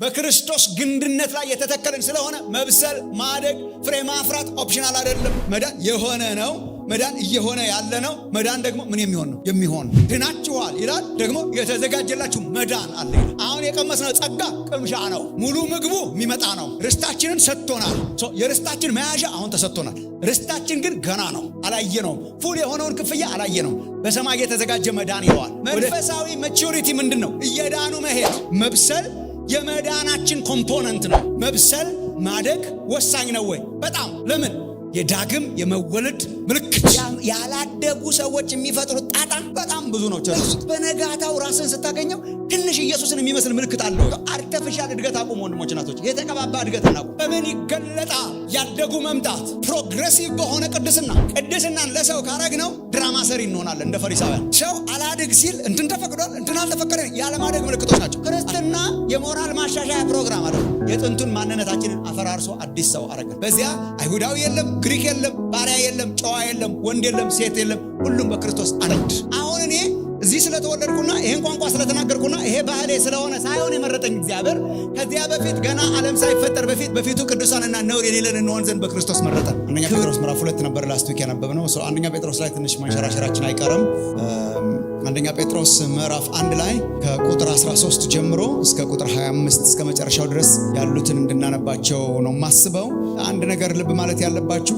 በክርስቶስ ግንድነት ላይ የተተከለን ስለሆነ መብሰል፣ ማደግ፣ ፍሬ ማፍራት ኦፕሽናል አይደለም። መዳን የሆነ ነው። መዳን እየሆነ ያለ ነው። መዳን ደግሞ ምን የሚሆን ነው? የሚሆን ድናችኋል ይላል። ደግሞ የተዘጋጀላችሁ መዳን አለ። አሁን የቀመስነው ጸጋ ቅምሻ ነው። ሙሉ ምግቡ የሚመጣ ነው። ርስታችንን ሰጥቶናል። የርስታችን መያዣ አሁን ተሰጥቶናል። ርስታችን ግን ገና ነው፣ አላየነውም። ፉል የሆነውን ክፍያ አላየነውም። በሰማይ የተዘጋጀ መዳን ይለዋል። መንፈሳዊ ማቹሪቲ ምንድን ነው? እየዳኑ መሄድ። መብሰል የመዳናችን ኮምፖነንት ነው። መብሰል ማደግ ወሳኝ ነው ወይ? በጣም። ለምን? የዳግም የመወለድ ምልክት። ያላደጉ ሰዎች የሚፈጥሩት ጣጣ በጣም ብዙ ነው። ቸርሱት በነጋታው ራስን ስታገኘው ትንሽ ኢየሱስን የሚመስል ምልክት አለው። አርቲፊሻል እድገት አቁም ወንድሞች እናቶች፣ የተቀባባ እድገት እናቁም። በምን ይገለጣል? ያደጉ መምጣት፣ ፕሮግሬሲቭ በሆነ ቅድስናን ለሰው ካረግነው ድራማ ሰሪ እንሆናለን። እንደ ፈሪሳውያን ሰው አላድግ ሲል እንትን ተፈቅዷል እንትን አልተፈቀደ ያለማደግ ምልክቶች ናቸው። ክርስትና የሞራል ማሻሻያ ፕሮግራም አይደለም። የጥንቱን ማንነታችንን አፈራርሶ አዲስ ሰው አረገ። በዚያ አይሁዳዊ የለም፣ ግሪክ የለም፣ ባሪያ የለም፣ ጨዋ የለም፣ ወንድ የለም፣ ሴት የለም፣ ሁሉም በክርስቶስ አንድ። አሁን እኔ እዚህ ስለተወለድኩና ይሄን ቋንቋ ስለተናገርኩና ይሄ ባህሌ ስለሆነ ሳይሆን የመረጠኝ እግዚአብሔር ከዚያ በፊት ገና ዓለም ሳይፈጠር በፊቱ ቅዱሳንና ነውር የሌለን እንሆን ዘንድ በክርስቶስ መረጠን። አንደኛ ጴጥሮስ ምዕራፍ 2 ነበር ላስት ዊክ ያነበብነው። አንደኛ ጴጥሮስ ላይ ትንሽ መንሸራሸራችን አይቀርም። አንደኛ ጴጥሮስ ምዕራፍ 1 ላይ ከቁጥር 13 ጀምሮ እስከ ቁጥር 25 እስከ መጨረሻው ድረስ ያሉትን እንድናነባቸው ነው ማስበው። አንድ ነገር ልብ ማለት ያለባችሁ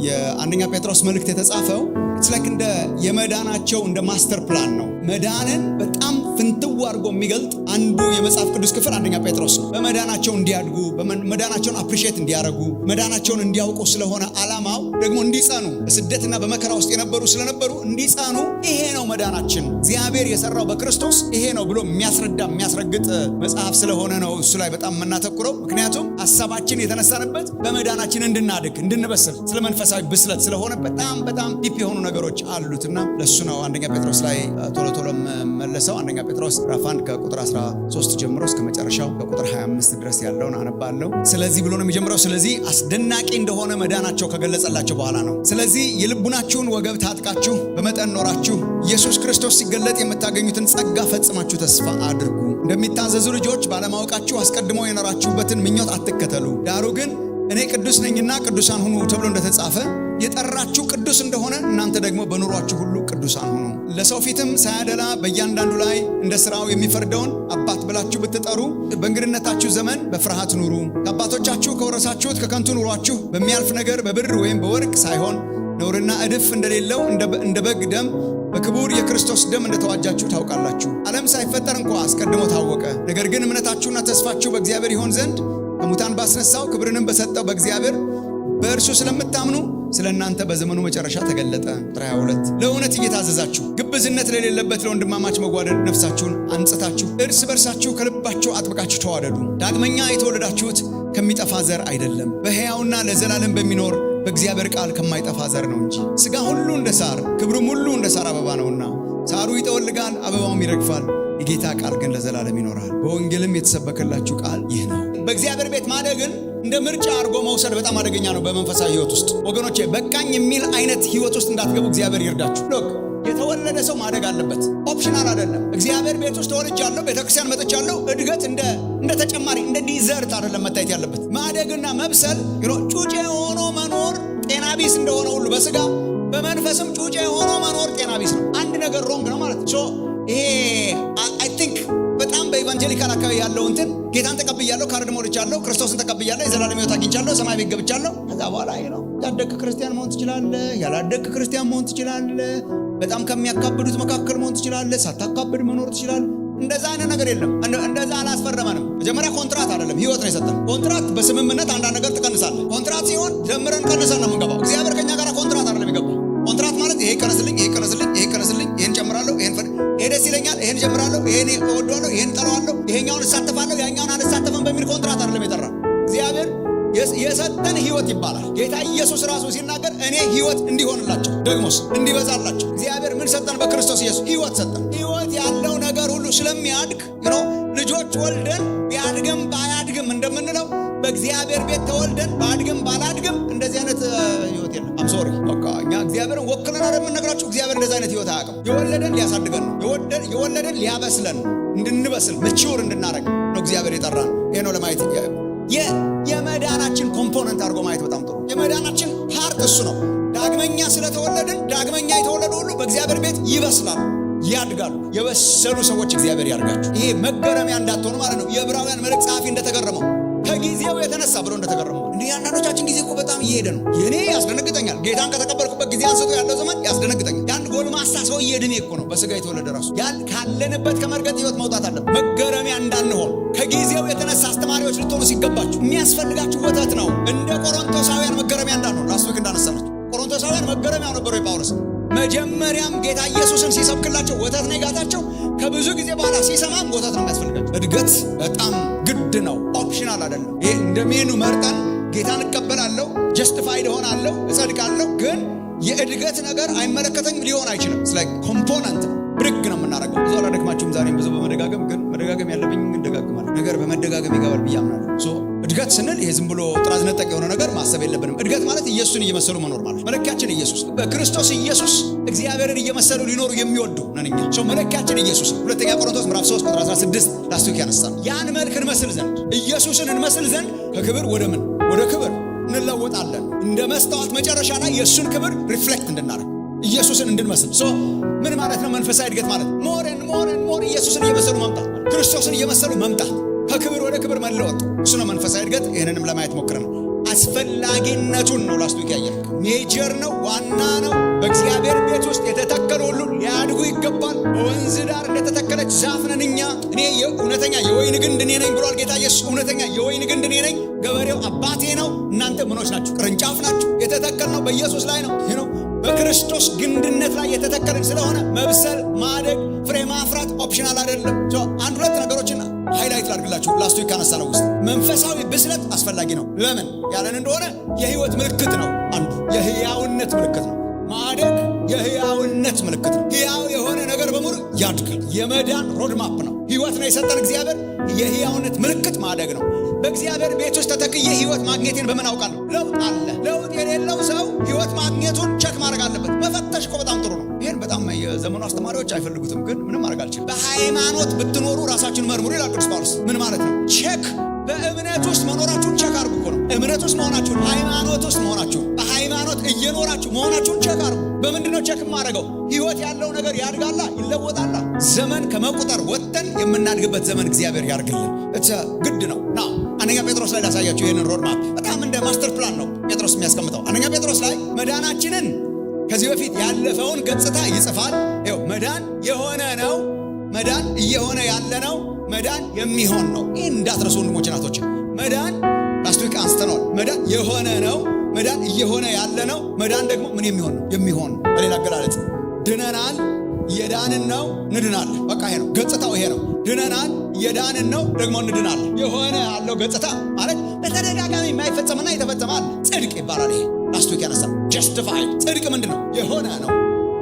የአንደኛ ጴጥሮስ መልእክት የተጻፈው ስለክ እንደ የመዳናቸው እንደ ማስተር ፕላን ነው። መዳንን በጣም ፍንትው አድርጎ የሚገልጥ አንዱ የመጽሐፍ ቅዱስ ክፍል አንደኛ ጴጥሮስ ነው። በመዳናቸው እንዲያድጉ፣ መዳናቸውን አፕሪሼት እንዲያደርጉ፣ መዳናቸውን እንዲያውቁ ስለሆነ ዓላማው ደግሞ እንዲጸኑ፣ በስደትና በመከራ ውስጥ የነበሩ ስለነበሩ እንዲጸኑ፣ ይሄ ነው መዳናችን እግዚአብሔር የሰራው በክርስቶስ ይሄ ነው ብሎ የሚያስረግጥ መጽሐፍ ስለሆነ ነው እሱ ላይ በጣም የምናተኩረው። ምክንያቱም ሀሳባችን የተነሳንበት በመዳናችን እንድናድግ እንድንበስል ስለ መንፈሳዊ ብስለት ስለሆነ በጣም ዲፕ የሆኑ ነገሮች አሉትና ለሱ ነው አንደኛ ጴጥሮስ ላይ ቶሎ መለሰው። አንደኛ ጴጥሮስ ምዕራፍ 1 ከቁጥር 13 ጀምሮ እስከ መጨረሻው ከቁጥር 25 ድረስ ያለውን አነባለሁ። ስለዚህ ብሎ ነው የሚጀምረው። ስለዚህ አስደናቂ እንደሆነ መዳናቸው ከገለጸላቸው በኋላ ነው። ስለዚህ የልቡናችሁን ወገብ ታጥቃችሁ በመጠን ኖራችሁ ኢየሱስ ክርስቶስ ሲገለጥ የምታገኙትን ጸጋ ፈጽማችሁ ተስፋ አድርጉ። እንደሚታዘዙ ልጆች ባለማወቃችሁ አስቀድሞ የኖራችሁበትን ምኞት አትከተሉ። ዳሩ ግን እኔ ቅዱስ ነኝና ቅዱሳን ሁኑ ተብሎ እንደተጻፈ የጠራችሁ ቅዱስ እንደሆነ እናንተ ደግሞ በኑሯችሁ ሁሉ ቅዱሳን ሁኑ። ለሰው ፊትም ሳያደላ በእያንዳንዱ ላይ እንደ ሥራው የሚፈርደውን አባት ብላችሁ ብትጠሩ በእንግድነታችሁ ዘመን በፍርሃት ኑሩ። ከአባቶቻችሁ ከወረሳችሁት ከከንቱ ኑሯችሁ በሚያልፍ ነገር በብር ወይም በወርቅ ሳይሆን ነውርና እድፍ እንደሌለው እንደ በግ ደም በክቡር የክርስቶስ ደም እንደተዋጃችሁ ታውቃላችሁ። ዓለም ሳይፈጠር እንኳ አስቀድሞ ታወቀ። ነገር ግን እምነታችሁና ተስፋችሁ በእግዚአብሔር ይሆን ዘንድ ከሙታን ባስነሳው ክብርንም በሰጠው በእግዚአብሔር በእርሱ ስለምታምኑ ስለ እናንተ በዘመኑ መጨረሻ ተገለጠ። 22 ለእውነት እየታዘዛችሁ ግብዝነት ለሌለበት ለወንድማማች መጓደድ ነፍሳችሁን አንጽታችሁ እርስ በርሳችሁ ከልባችሁ አጥብቃችሁ ተዋደዱ። ዳግመኛ የተወለዳችሁት ከሚጠፋ ዘር አይደለም፣ በሕያውና ለዘላለም በሚኖር በእግዚአብሔር ቃል ከማይጠፋ ዘር ነው እንጂ። ሥጋ ሁሉ እንደ ሳር ክብሩም ሁሉ እንደ ሳር አበባ ነውና ሳሩ ይጠወልጋል፣ አበባውም ይረግፋል፣ የጌታ ቃል ግን ለዘላለም ይኖራል። በወንጌልም የተሰበከላችሁ ቃል ይህ ነው። በእግዚአብሔር ቤት ማደግን እንደ ምርጫ አድርጎ መውሰድ በጣም አደገኛ ነው። በመንፈሳዊ ሕይወት ውስጥ ወገኖቼ በቃኝ የሚል አይነት ሕይወት ውስጥ እንዳትገቡ እግዚአብሔር ይርዳችሁ። ሎክ የተወለደ ሰው ማደግ አለበት። ኦፕሽናል አይደለም። እግዚአብሔር ቤት ውስጥ ተወልጃለሁ፣ ቤተክርስቲያን መጥቻለሁ። እድገት እንደ ተጨማሪ እንደ ዲዘርት አይደለም መታየት ያለበት። ማደግና መብሰል ጩጬ ሆኖ መኖር ጤና ቢስ እንደሆነ ሁሉ በስጋ በመንፈስም ጩጬ ሆኖ መኖር ጤና ቢስ ነው። አንድ ነገር ሮንግ ነው ማለት ነው። ይሄ አይ ቲንክ በጣም በኢቫንጀሊካል አካባቢ ያለው እንትን ጌታን ተቀብያለሁ፣ ካርድ ሞልቻለሁ፣ ክርስቶስን ተቀብያለሁ፣ የዘላለም ሕይወት አግኝቻለሁ፣ ሰማይ ቤት ገብቻለሁ። ከዛ በኋላ ነው ያደግክ ክርስቲያን መሆን ትችላለህ፣ ያላደግክ ክርስቲያን መሆን ትችላለህ፣ በጣም ከሚያካብዱት መካከል መሆን ትችላለህ፣ ሳታካብድ መኖር ትችላለህ። እንደዛ አይነት ነገር የለም። እንደዛ አላስፈረመንም። መጀመሪያ ኮንትራት አይደለም ሕይወት ነው የሰጠን። ኮንትራት በስምምነት አንዳንድ ነገር ትቀንሳለህ። ኮንትራት ሲሆን ጀምረን ቀንሰን ነው የምንገባው። እግዚአብሔር ከኛ ጋር ኮንትራት አይደለም የሚገባው። ኮንትራት ማለት ይሄ ይቀነስልኝ፣ ይሄ ይቀነስልኝ፣ ይሄ ይቀነስልኝ፣ ይሄን ጨምራለሁ፣ ይሄ ደስ ይለኛል፣ ይሄን ጀምራለሁ፣ ይሄን እወደዋለሁ፣ ይሄን ጠራዋለሁ፣ ይሄኛውን እሳተፋለሁ፣ ያኛውን አልሳተፍም በሚል ኮንትራት አይደለም የጠራ። እግዚአብሔር የሰጠን ሕይወት ይባላል። ጌታ ኢየሱስ ራሱ ሲናገር እኔ ሕይወት እንዲሆንላቸው ደግሞስ እንዲበዛላቸው። እግዚአብሔር ምን ሰጠን? በክርስቶስ ኢየሱስ ሕይወት ሰጠን። ሕይወት ያለው ነገር ሁሉ ስለሚያድግ ልጆች ወልደን ቢያድግም ባያድግም እንደምንለው በእግዚአብሔር ቤት ተወልደን ባድግም ባላድግም እንደዚህ አይነት ሕይወት የለም። አምሶሪ በቃ እኛ እግዚአብሔርን ወክለን አይደል የምንነግራችሁ። እግዚአብሔር እንደዚህ አይነት ሕይወት አያውቅም። የወለደን ሊያሳድገን ነው። የወለደን ሊያበስለን ነው። እንድንበስል መቹር እንድናረግ ነው እግዚአብሔር የጠራን። ይሄ ነው ለማየት የመዳናችን ኮምፖነንት አድርጎ ማየት በጣም ጥሩ። የመዳናችን ፓርት እሱ ነው። ዳግመኛ ስለተወለድን ዳግመኛ የተወለዱ ሁሉ በእግዚአብሔር ቤት ይበስላሉ፣ ያድጋሉ። የበሰሉ ሰዎች እግዚአብሔር ያድርጋችሁ። ይሄ መገረሚያ እንዳትሆኑ ማለት ነው። የዕብራውያን መልእክት ጸሐፊ እንደተገረመው ከጊዜው የተነሳ ብሎ እንደተገረመው እንዴ አንዳንዶቻችን ጊዜ እኮ በጣም እየሄደ ነው። የኔ ያስደነግጠኛል። ጌታን ከተቀበልኩበት ጊዜ አንስቶ ያለው ዘመን ያስደነግጠኛል። ያን ጎልማሳ ሰው እየድኔ እኮ ነው በስጋ የተወለደ ራሱ ካለንበት ከመርገጥ ህይወት መውጣት አለብን። መገረሚያ እንዳንሆን ከጊዜው የተነሳ አስተማሪዎች ልትሆኑ ሲገባችሁ የሚያስፈልጋችሁ ወተት ነው። እንደ ቆሮንቶሳውያን መገረሚያ እንዳንሆን ላስት ዊክ እንዳነሳናችሁ ቆሮንቶሳውያን መገረሚያው ነበሩ የጳውሎስ። መጀመሪያም ጌታ ኢየሱስን ሲሰብክላቸው ወተት ነው የጋታቸው። ከብዙ ጊዜ በኋላ ሲሰማም ወተት ነው የሚያስፈልጋቸው። እድገት በጣም ግድ ነው፣ ኦፕሽናል አይደለም። ይሄ እንደ ሜኑ መርጠን ጌታን እቀበላለሁ፣ ጀስቲፋይድ እሆናለሁ፣ እጸድቃለሁ፣ ግን የእድገት ነገር አይመለከተኝም ሊሆን አይችልም። ስለ ኮምፖነንት ብድግ ነው የምናደርገው። ብዙ አላደክማችሁም ዛሬም ብዙ በመደጋገም ግን መደጋገም ያለብኝ እንደጋግማለሁ። ነገር በመደጋገም ይገባል ብዬ አምናለሁ። እድገት ስንል ይሄ ዝም ብሎ ጥራዝ ነጠቅ የሆነ ነገር ማሰብ የለብንም። እድገት ማለት ኢየሱስን እየመሰሉ መኖር ማለት። መለኪያችን ኢየሱስ በክርስቶስ ኢየሱስ እግዚአብሔርን እየመሰሉ ሊኖሩ የሚወዱ ነን እኛ። መለኪያችን ኢየሱስ። ሁለተኛ ቆሮንቶስ ምዕራፍ 3 ቁጥር 16 ላስቲክ ያነሳል። ያን መልክ እንመስል ዘንድ ኢየሱስን እንመስል ዘንድ ከክብር ወደ ምን ወደ ክብር እንለወጣለን። እንደ መስታወት መጨረሻ ላይ የእሱን ክብር ሪፍሌክት እንድናደርግ ኢየሱስን እንድንመስል። ምን ማለት ነው? መንፈሳዊ እድገት ማለት ሞር ኢየሱስን እየመሰሉ መምጣት፣ ክርስቶስን እየመሰሉ መምጣት፣ ከክብር ወደ ክብር መለወጥ። እሱ ነው መንፈሳዊ እድገት። ይህንንም ለማየት ሞክረን አስፈላጊነቱን ነው ላስቱ ያየን። ሜጀር ነው፣ ዋና ነው። በእግዚአብሔር ቤት ውስጥ የተተከሉ ሁሉ ሊያድጉ ይገባል። በወንዝ ዳር እንደተተከለች ዛፍ ነን እኛ። እኔ እውነተኛ የወይን ግንድ እኔ ነኝ ብሏል ጌታ ኢየሱስ። እውነተኛ የወይን ግንድ እኔ ነኝ፣ ገበሬው አባቴ ነው። እናንተ ምኖች ናችሁ? ቅርንጫፍ ናችሁ። የተተከልነው በኢየሱስ ላይ ነው። ይህ ነው በክርስቶስ ግንድነት ላይ የተተከልን ስለሆነ መብሰል፣ ማደግ፣ ፍሬ ማፍራት ኦፕሽናል አይደለም። አንድ ሁለት ነገሮችን ሃይላይት ላድርግላችሁ። ላስቱ ካነሳ ነው ውስጥ መንፈሳዊ ብስለት አስፈላጊ ነው። ለምን ያለን እንደሆነ የህይወት ምልክት ነው። አንዱ የህያውነት ምልክት ነው። ማደግ የህያውነት ምልክት ነው። ህያው የሆነ ነገር በሙሉ ያድጋል። የመዳን ሮድማፕ ነው። ህይወት ነው የሰጠን እግዚአብሔር። የህያውነት ምልክት ማደግ ነው። በእግዚአብሔር ቤት ውስጥ ተተክዬ ህይወት ማግኘቴን በምን አውቃለሁ? ለውጥ አለ። ለውጥ የሌለው ሰው ህይወት ማግኘቱን ቸክ ማድረግ አለበት። መፈተሽ እኮ በጣም ጥሩ ነው። ይህን በጣም የዘመኑ አስተማሪዎች አይፈልጉትም፣ ግን ምንም ማድረግ አልችልም። በሃይማኖት ብትኖሩ ራሳችሁን መርምሩ ይላል ቅዱስ ጳውሎስ። ምን ማለት ነው? ቼክ በእምነት ውስጥ መኖራችሁን ቸክ አድርጉ እኮ ነው። እምነት ውስጥ መሆናችሁን፣ ሃይማኖት ውስጥ መሆናችሁን፣ በሃይማኖት እየኖራችሁ መሆናችሁን ቸክ አድርጉ። በምንድነው ቸክ የማደርገው? ህይወት ያለው ነገር ያድጋላ፣ ይለወጣላ። ዘመን ከመቁጠር ወጥተን የምናድግበት ዘመን እግዚአብሔር ያርግልን። ግድ ነው። አንደኛ ጴጥሮስ ላይ ላሳያችሁ ይህንን ሮድማፕ። በጣም እንደ ማስተር ፕላን ነው ጴጥሮስ የሚያስቀምጠው። አንደኛ ጴጥሮስ ላይ መዳናችንን ከዚህ በፊት ያለፈውን ገጽታ ይጽፋል። ይኸው መዳን የሆነ ነው፣ መዳን እየሆነ ያለ ነው፣ መዳን የሚሆን ነው። ይህን እንዳትረሱ ወንድሞች ናቶች። መዳን ላስት ዊክ አንስተነዋል። መዳን የሆነ ነው፣ መዳን እየሆነ ያለ ነው፣ መዳን ደግሞ ምን የሚሆን ነው? የሚሆን ነው። በሌላ አገላለጽ ድነናል፣ እየዳንን ነው፣ እንድናለን። በቃ ይሄ ነው ገጽታው፣ ይሄ ነው። ድነናል፣ እየዳንን ነው፣ ደግሞ እንድናለን። የሆነ ያለው ገጽታ ማለት በተደጋጋሚ የማይፈጸምና የተፈጸማል። ጽድቅ ይባላል። ይሄ ላስት ዊክ ያነሳ ጀስቲፋይድ። ጽድቅ ምንድን ነው? የሆነ ነው።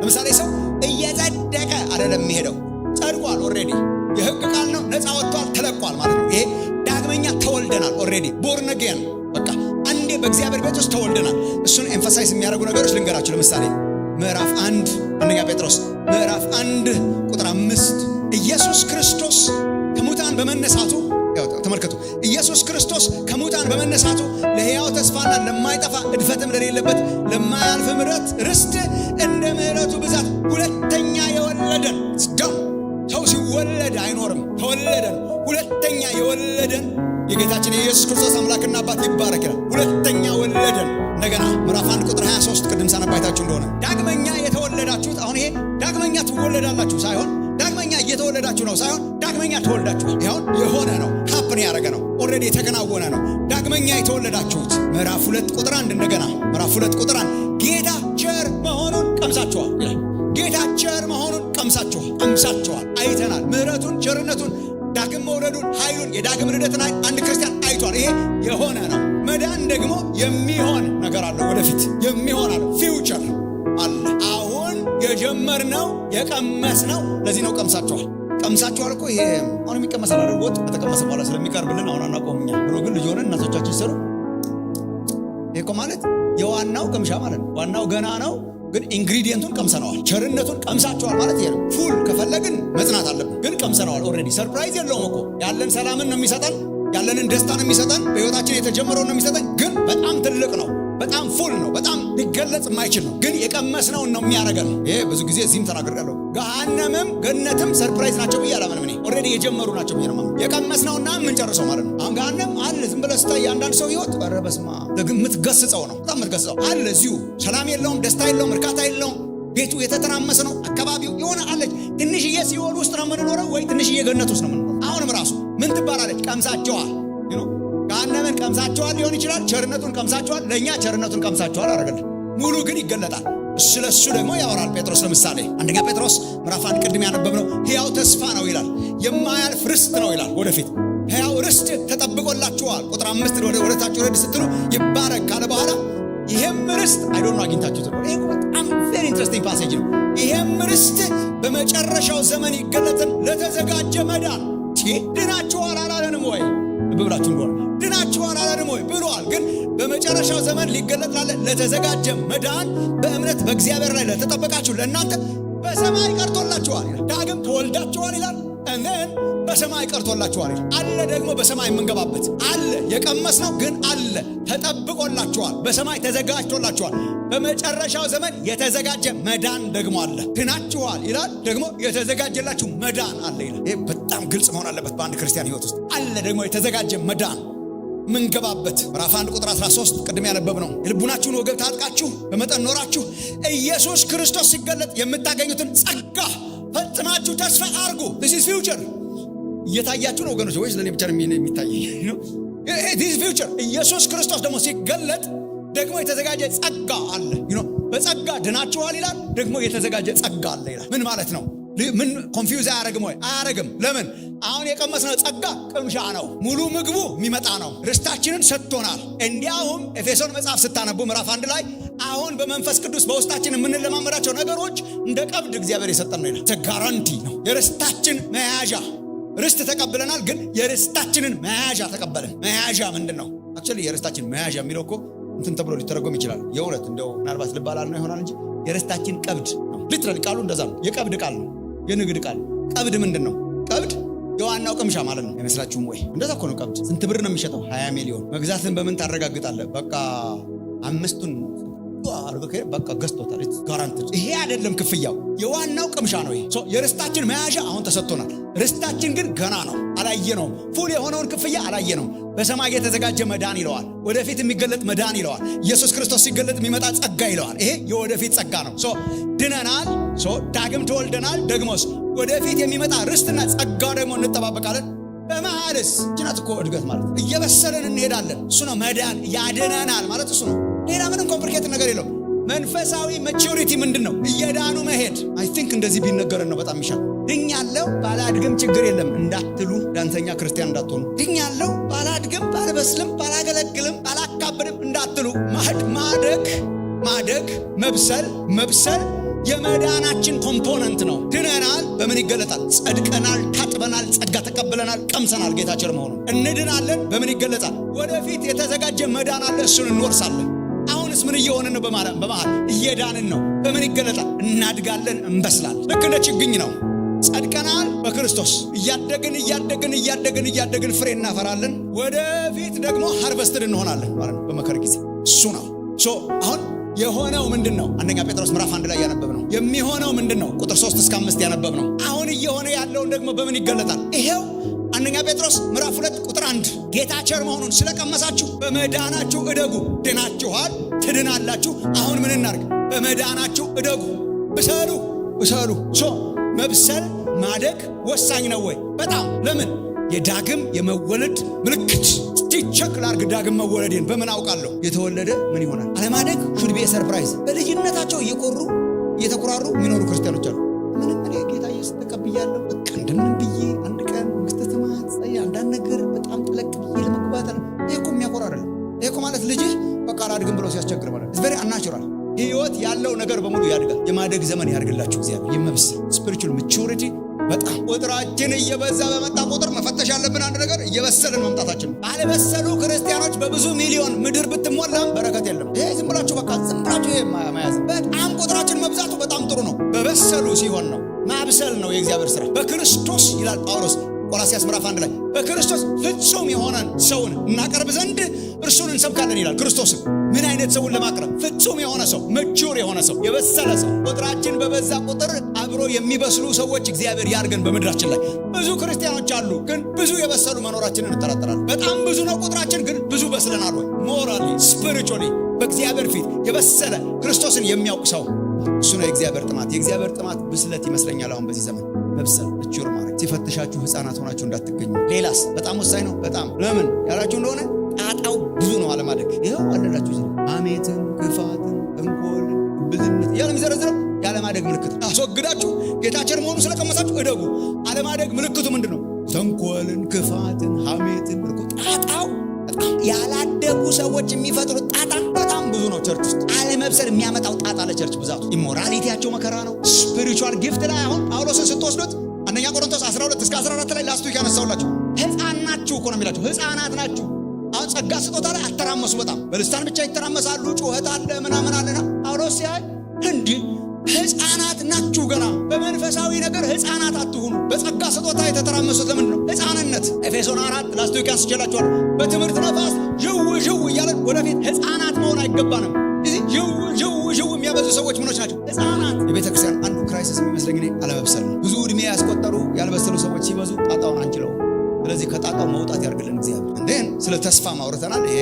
ለምሳሌ ሰው እየጸደቀ አይደለም የሚሄደው፣ ጸድቋል። ኦልሬዲ የህግ ቃል ነው፣ ነፃ ወጥቷል፣ ተለቋል ማለት ነው። ይሄ ዳግመኛ ተወልደናል። ኦልሬዲ ቦርን አጌን፣ በቃ አንዴ በእግዚአብሔር ቤት ውስጥ ተወልደናል። እሱን ኤምፋሳይዝ የሚያደርጉ ነገሮች ልንገራችሁ። ለምሳሌ ምዕራፍ 1 አንደኛ ጴጥሮስ ምዕራፍ 1 ቁጥር 5 ኢየሱስ ክርስቶስ ከሙታን በመነሳቱ ተመልከቱ። ኢየሱስ ክርስቶስ ከሙታን በመነሳቱ ለሕያው ተስፋና ለማይጠፋ እድፈትም ለሌለበት ለማያልፍ ምሕረት ርስት እንደ ምሕረቱ ብዛት ሁለተኛ የወለደን። ሰው ሲወለድ አይኖርም፣ ተወለደን። ሁለተኛ የወለደን የጌታችን የኢየሱስ ክርስቶስ አምላክና አባት ይባረክ ይላል። ሁለተኛ ወለደን። እንደገና ምዕራፍ 1 ቁጥር 23 ቅድም ሳነባይታችሁ እንደሆነ ዳግመኛ የተወለዳችሁት፣ አሁን ይሄ ዳግመኛ ትወለዳላችሁ ሳይሆን ዳግመኛ እየተወለዳችሁ ነው ሳይሆን ዳግመኛ ተወልዳችሁ። ይሁን የሆነ ነው፣ ሀፕን ያደረገ ነው፣ ኦልሬዲ የተከናወነ ነው። ዳግመኛ የተወለዳችሁት ምዕራፍ 2 ቁጥር 1 እንደገና ምዕራፍ 2 ቁጥር 1 ጌታ ቸር መሆኑን ቀምሳችኋል ይላል። ጌታ ቸር መሆኑን ቀምሳችኋል፣ አይተናል። ምሕረቱን፣ ቸርነቱን፣ ዳግም መውለዱን፣ ኃይሉን፣ የዳግም ልደትን አንድ ክርስቲያን አይቷል። ይሄ የሆነ ነው። መዳን ደግሞ የሚሆን ነገር አለው፣ ወደፊት የሚሆን አለ፣ ፊውቸር አለ። አሁን የጀመርነው የቀመስነው፣ ለዚህ ነው ቀምሳችኋል እኮ። ይሄ አሁን የሚቀመስ አለ፣ ወጥ ከተቀመሰ በኋላ ስለሚቀርብልን አሁን አናቆምኛ ብሎ ግን ልጅ ሆነን እናቶቻችን ሲሰሩ፣ ይሄ እኮ ማለት የዋናው ቅምሻ ማለት ነው። ዋናው ገና ነው፣ ግን ኢንግሪዲየንቱን ቀምሰነዋል። ቸርነቱን ቀምሳችኋል ማለት ይሄ ነው። ፉል ከፈለግን መጽናት አለብን፣ ግን ቀምሰነዋል ኦልሬዲ። ሰርፕራይዝ የለውም እኮ ያለን ሰላምን ነው የሚሰጠን፣ ያለንን ደስታ ነው የሚሰጠን፣ በህይወታችን የተጀመረው ነው የሚሰጠን። ግን በጣም ትልቅ ነው፣ በጣም ፉል ነው፣ በጣም ሊገለጽ የማይችል ነው። ግን የቀመስነውን ነው የሚያደርገን። ይሄ ብዙ ጊዜ እዚህም ተናግሬያለሁ። ገሃነምም ገነትም ሰርፕራይዝ ናቸው ብዬ አላምንም። እኔ ኦልሬዲ የጀመሩ ናቸው ብዬ ነው የማምነው። የቀመስነውና የምንጨርሰው ማለት ነው። አሁን ገሃነም አለ ዝም ብለህ ስታይ አንዳንድ ሰው ህይወት ኧረ በስመ አብ የምትገስጸው ነው፣ በጣም የምትገስጸው አለ። እዚሁ ሰላም የለውም፣ ደስታ የለውም፣ እርካታ የለውም። ቤቱ የተተናመሰ ነው። አካባቢው የሆነ አለች ትንሽዬ ሲኦል ውስጥ ነው የምንኖረው ወይ ትንሽዬ ገነት ውስጥ ነው የምንኖረው። አሁንም ራሱ ምን ትባላለች? ቀምሳቸዋል። ገሃነምን ቀምሳቸዋል ሊሆን ይችላል። ቸርነቱን ቀምሳቸዋል። ለእኛ ቸርነቱን ቀምሳቸዋል አደረገልን። ሙሉ ግን ይገለጣል። ስለሱ ደግሞ ያወራል ጴጥሮስ። ለምሳሌ አንደኛ ጴጥሮስ ምዕራፍ 1 ቅድም ያነበብነው ሕያው ተስፋ ነው ይላል። የማያልፍ ርስት ነው ይላል። ወደፊት ሕያው ርስት ተጠብቆላችኋል። ቁጥር 5 ወደ ታች ወረድ ስትሉ ይባረክ ካለ በኋላ ይሄም ርስት አይዶን አግኝታችሁት ነው። ይሄ በጣም ቬሪ ኢንትረስቲንግ ፓሴጅ ነው። ይሄም ርስት በመጨረሻው ዘመን ይገለጥን ለተዘጋጀ መዳን። ድናችኋል አላለንም ወይ? ብብላችሁ እንደሆነ ድናችኋል አላለንም ወይ ብሏል። ግን በመጨረሻው ዘመን ሊገለጥ ላለ ለተዘጋጀ መዳን በእምነት በእግዚአብሔር ላይ ለተጠበቃችሁ ለእናንተ በሰማይ ቀርቶላችኋል ይላል። ዳግም ተወልዳችኋል ይላል። እነን በሰማይ ቀርቶላችኋል ይላል። አለ ደግሞ በሰማይ የምንገባበት አለ። የቀመስነው ግን አለ፣ ተጠብቆላችኋል፣ በሰማይ ተዘጋጅቶላችኋል። በመጨረሻው ዘመን የተዘጋጀ መዳን ደግሞ አለ። ድናችኋል ይላል፣ ደግሞ የተዘጋጀላችሁ መዳን አለ ይላል። ይህ በጣም ግልጽ መሆን አለበት በአንድ ክርስቲያን ሕይወት ውስጥ። አለ ደግሞ የተዘጋጀ መዳን ምንገባበት። ምዕራፍ 1 ቁጥር 13 ቅድም ያነበብነው የልቡናችሁን ወገብ ታጥቃችሁ በመጠን ኖራችሁ ኢየሱስ ክርስቶስ ሲገለጥ የምታገኙትን ጸጋ ፈጽማችሁ ተስፋ አርጉ። this is future እየታያችሁ ነው ወገኖች፣ ወይስ ለኔ ብቻ ነው የሚታየኝ? this is future። ኢየሱስ ክርስቶስ ደግሞ ሲገለጥ ደግሞ የተዘጋጀ ጸጋ አለ። በጸጋ ድናችኋል ይላል፣ ደግሞ የተዘጋጀ ጸጋ አለ ይላል። ምን ማለት ነው? ምን ኮንፊውዝ አያረግም ወይ? አያረግም። ለምን? አሁን የቀመስነው ጸጋ ቅምሻ ነው። ሙሉ ምግቡ የሚመጣ ነው። ርስታችንን ሰጥቶናል። እንዲያውም ኤፌሶን መጽሐፍ ስታነቡ ምዕራፍ 1 ላይ አሁን በመንፈስ ቅዱስ በውስጣችን የምንለማመዳቸው ነገሮች እንደ ቀብድ እግዚአብሔር የሰጠን ነው ይላል። ጋራንቲ ነው። የርስታችን መያዣ። ርስት ተቀብለናል፣ ግን የርስታችንን መያዣ ተቀበልን። መያዣ ምንድን ነው? አክቹዋሊ የርስታችን መያዣ የሚለው እኮ እንትን ተብሎ ሊተረጎም ይችላል። የእውነት እንደው ምናልባት ልባላል ነው ይሆናል እንጂ የርስታችን ቀብድ ነው። ሊትራሊ ቃሉ እንደዛ ነው። የቀብድ ቃል ነው፣ የንግድ ቃል። ቀብድ ምንድን ነው? ቀብድ የዋናው ቅምሻ ማለት ነው። አይመስላችሁም ወይ? እንደዛ እኮ ነው ቀብድ። ስንት ብር ነው የሚሸጠው? 20 ሚሊዮን። መግዛትን በምን ታረጋግጣለህ? በቃ 5ቱን በቃ ገዝቶታል። ጋራንትድ። ይሄ አይደለም ክፍያው፣ የዋናው ቅምሻ ነው ይሄ። የርስታችን መያዣ አሁን ተሰጥቶናል። ርስታችን ግን ገና ነው፣ አላየነውም። ፉል የሆነውን ክፍያ አላየነውም። በሰማይ የተዘጋጀ መዳን ይለዋል። ወደፊት የሚገለጥ መዳን ይለዋል። ኢየሱስ ክርስቶስ ሲገለጥ የሚመጣ ጸጋ ይለዋል። ይሄ የወደፊት ጸጋ ነው። ድነናል፣ ዳግም ተወልደናል። ደግሞስ ወደፊት የሚመጣ ርስትና ጸጋ ደግሞ እንጠባበቃለን። በመሃልስ ጭናት እኮ እድገት ማለት እየበሰለን እንሄዳለን። እሱ ነው መዳን። ያድነናል ማለት እሱ ነው። ሌላ ምንም ኮምፕሊኬት ነገር የለው። መንፈሳዊ ማቹሪቲ ምንድን ነው? እየዳኑ መሄድ። አይ ቲንክ እንደዚህ ቢነገረን ነው በጣም ይሻል። ድኛለሁ ባላድግም ችግር የለም እንዳትሉ፣ ዳንተኛ ክርስቲያን እንዳትሆኑ። ድኛለሁ ባላድግም፣ ባልበስልም፣ ባላገለግልም፣ ባላካብድም እንዳትሉ። ማደግ፣ መብሰል የመዳናችን ኮምፖነንት ነው። ድነናል። በምን ይገለጣል? ጸድቀናል፣ ታጥበናል፣ ጸጋ ተቀብለናል፣ ቀምሰናል ጌታ ቸር መሆኑን። እንድናለን። በምን ይገለጣል? ወደፊት የተዘጋጀ መዳን አለ፣ እሱን እንወርሳለን። አሁንስ ምን እየሆንን ነው? በመሃል እየዳንን ነው። በምን ይገለጣል? እናድጋለን፣ እንበስላለን። ልክ እንደ ችግኝ ነው። ጸድቀናል በክርስቶስ እያደግን ፍሬ እናፈራለን። ወደፊት ደግሞ ሃርቨስትድ እንሆናለን ማለት ነው በመከር ጊዜ። እሱ ነው። አሁን የሆነው ምንድን ነው? አንደኛ ጴጥሮስ ምዕራፍ 1 ላይ ያነበብነው የሚሆነው ምንድን ነው? ቁጥር 3 እስከ 5 ያነበብነው። አሁን እየሆነ ያለውን ደግሞ በምን ይገለጣል? ይሄው አንደኛ ጴጥሮስ ምዕራፍ 2 ቁጥር 1 ጌታ ቸር መሆኑን ስለቀመሳችሁ በመዳናችሁ እደጉ። ድናችኋል፣ ትድናላችሁ። አሁን ምን እናርግ? በመዳናችሁ እደጉ፣ ብሰሉ። መብሰል ማደግ ወሳኝ ነው ወይ? በጣም። ለምን? የዳግም የመወለድ ምልክት። ቸክ ላርግ ዳግም መወለዴን በምን አውቃለሁ? የተወለደ ምን ይሆናል? አለማደግ ሹድ ቢ ሰርፕራይዝ። በልጅነታቸው እየተኮራሩ የሚኖሩ ክርስቲያኖች አሉ። ምንም እኔ ጌታ ኢየሱስ ተቀብያለሁ፣ በቃ እንደምን ብዬ አንድ ቀን መንግስተ ሰማያት አንዳንድ ነገር በጣም ጠለቅ ብዬ ለመግባት ነው። ይሄ እኮ የሚያኮራ አይደለም። ይሄ እኮ ማለት ልጅህ በቃ አላድግም ብሎ ሲያስቸግር ማለት ኢትስ ቬሪ አንናቹራል። ህይወት ያለው ነገር በሙሉ ያድጋል። የማደግ ዘመን ያድርግላችሁ እግዚአብሔር። የመብሰል ስፒሪቹዋል ማቹሪቲ በጣም ቁጥራችን እየበዛ በመጣ ቁጥር መፈተሽ ያለብን አንድ ነገር እየበሰልን መምጣታችን። ባለበሰሉ ክርስቲያኖች በብዙ ሚሊዮን ምድር ብትሞላም በረከት የለም። ይሄ ዝም ብላችሁ በቃ ዝም ብላችሁ ይሄ ማያዝ በጣም ቁጥራችን የበሰሉ ሲሆን ነው። ማብሰል ነው የእግዚአብሔር ሥራ። በክርስቶስ ይላል ጳውሎስ ቆላስይስ ምዕራፍ 1 ላይ በክርስቶስ ፍጹም የሆነን ሰውን እናቀርብ ዘንድ እርሱን እንሰብካለን ይላል። ክርስቶስን ምን አይነት ሰውን ለማቅረብ? ፍጹም የሆነ ሰው፣ መቹር የሆነ ሰው፣ የበሰለ ሰው። ቁጥራችን በበዛ ቁጥር አብሮ የሚበስሉ ሰዎች እግዚአብሔር ያርገን። በምድራችን ላይ ብዙ ክርስቲያኖች አሉ፣ ግን ብዙ የበሰሉ መኖራችንን እንጠራጠራለን። በጣም ብዙ ነው ቁጥራችን፣ ግን ብዙ በስለናል ወይ? ሞራሊ ስፒሪቹዋሊ በእግዚአብሔር ፊት የበሰለ ክርስቶስን የሚያውቅ ሰው እሱ ነው የእግዚአብሔር ጥማት። የእግዚአብሔር ጥማት ብስለት ይመስለኛል። አሁን በዚህ ዘመን መብሰል መቹር ማድረግ። ሲፈትሻችሁ ሕፃናት ሆናችሁ እንዳትገኙ። ሌላስ በጣም ወሳኝ ነው። በጣም ለምን ያላችሁ እንደሆነ ጣጣው ብዙ ነው። አለማደግ ይኸው አለላችሁ እዚህ ሐሜትን፣ ክፋትን፣ ተንኮልን፣ ብዝነት እያለ የሚዘረዝረው የአለማደግ ምልክት አስወግዳችሁ ጌታችን መሆኑ ስለቀመሳችሁ እደጉ። አለማደግ ምልክቱ ምንድን ነው? ተንኮልን፣ ክፋትን፣ ሐሜትን ጣጣው ያላደጉ ሰዎች የሚፈጥሩት ጣጣ በጣም ብዙ ነው። ቸርች ውስጥ አለመብሰል የሚያመጣው ጣጣ ለቸርች ብዛቱ ኢሞራሊቲያቸው መከራ ነው። ስፒሪቹዋል ጊፍት ላይ አሁን ጳውሎስን ስትወስዱት አንደኛ ቆሮንቶስ 12 እስከ 14 ላይ ላስቱ ያነሳውላችሁ ሕፃን ናችሁ እኮ ነው የሚላችሁ። ሕፃናት ናችሁ። አሁን ጸጋ ስጦታ ላይ አተራመሱ። በጣም በልሳን ብቻ ይተራመሳሉ። ጩኸት አለ ምናምን አለና ጳውሎስ ሲያይ እንዲህ ሕፃናት ናችሁ ገና በመንፈሳዊ ነገር ሕፃናት አትሁኑ። በጸጋ ስጦታ የተተራመሱት ለምንድን ነው? ሕፃንነት። ኤፌሶን 4 ላስቱ ያስችላችኋል። በትምህርት ነፋስ ዥው እያለን ወደፊት ሕፃናት መሆን አይገባንም። እዚህ ዥው የሚያበዙ ሰዎች ምኖች ናቸው? ሕፃናት። የቤተ ክርስቲያን አንዱ ክራይሲስ የሚመስለኝ እኔ አለመብሰል ነው። ብዙ ዕድሜ ያስቆጠሩ ያልበሰሉ ሰዎች ሲበዙ ጣጣውን አንችለው። ስለዚህ ከጣጣው መውጣት ያርግልን እግዚአብሔር። እንዴን ስለ ተስፋ ማውረተናል። ይሄ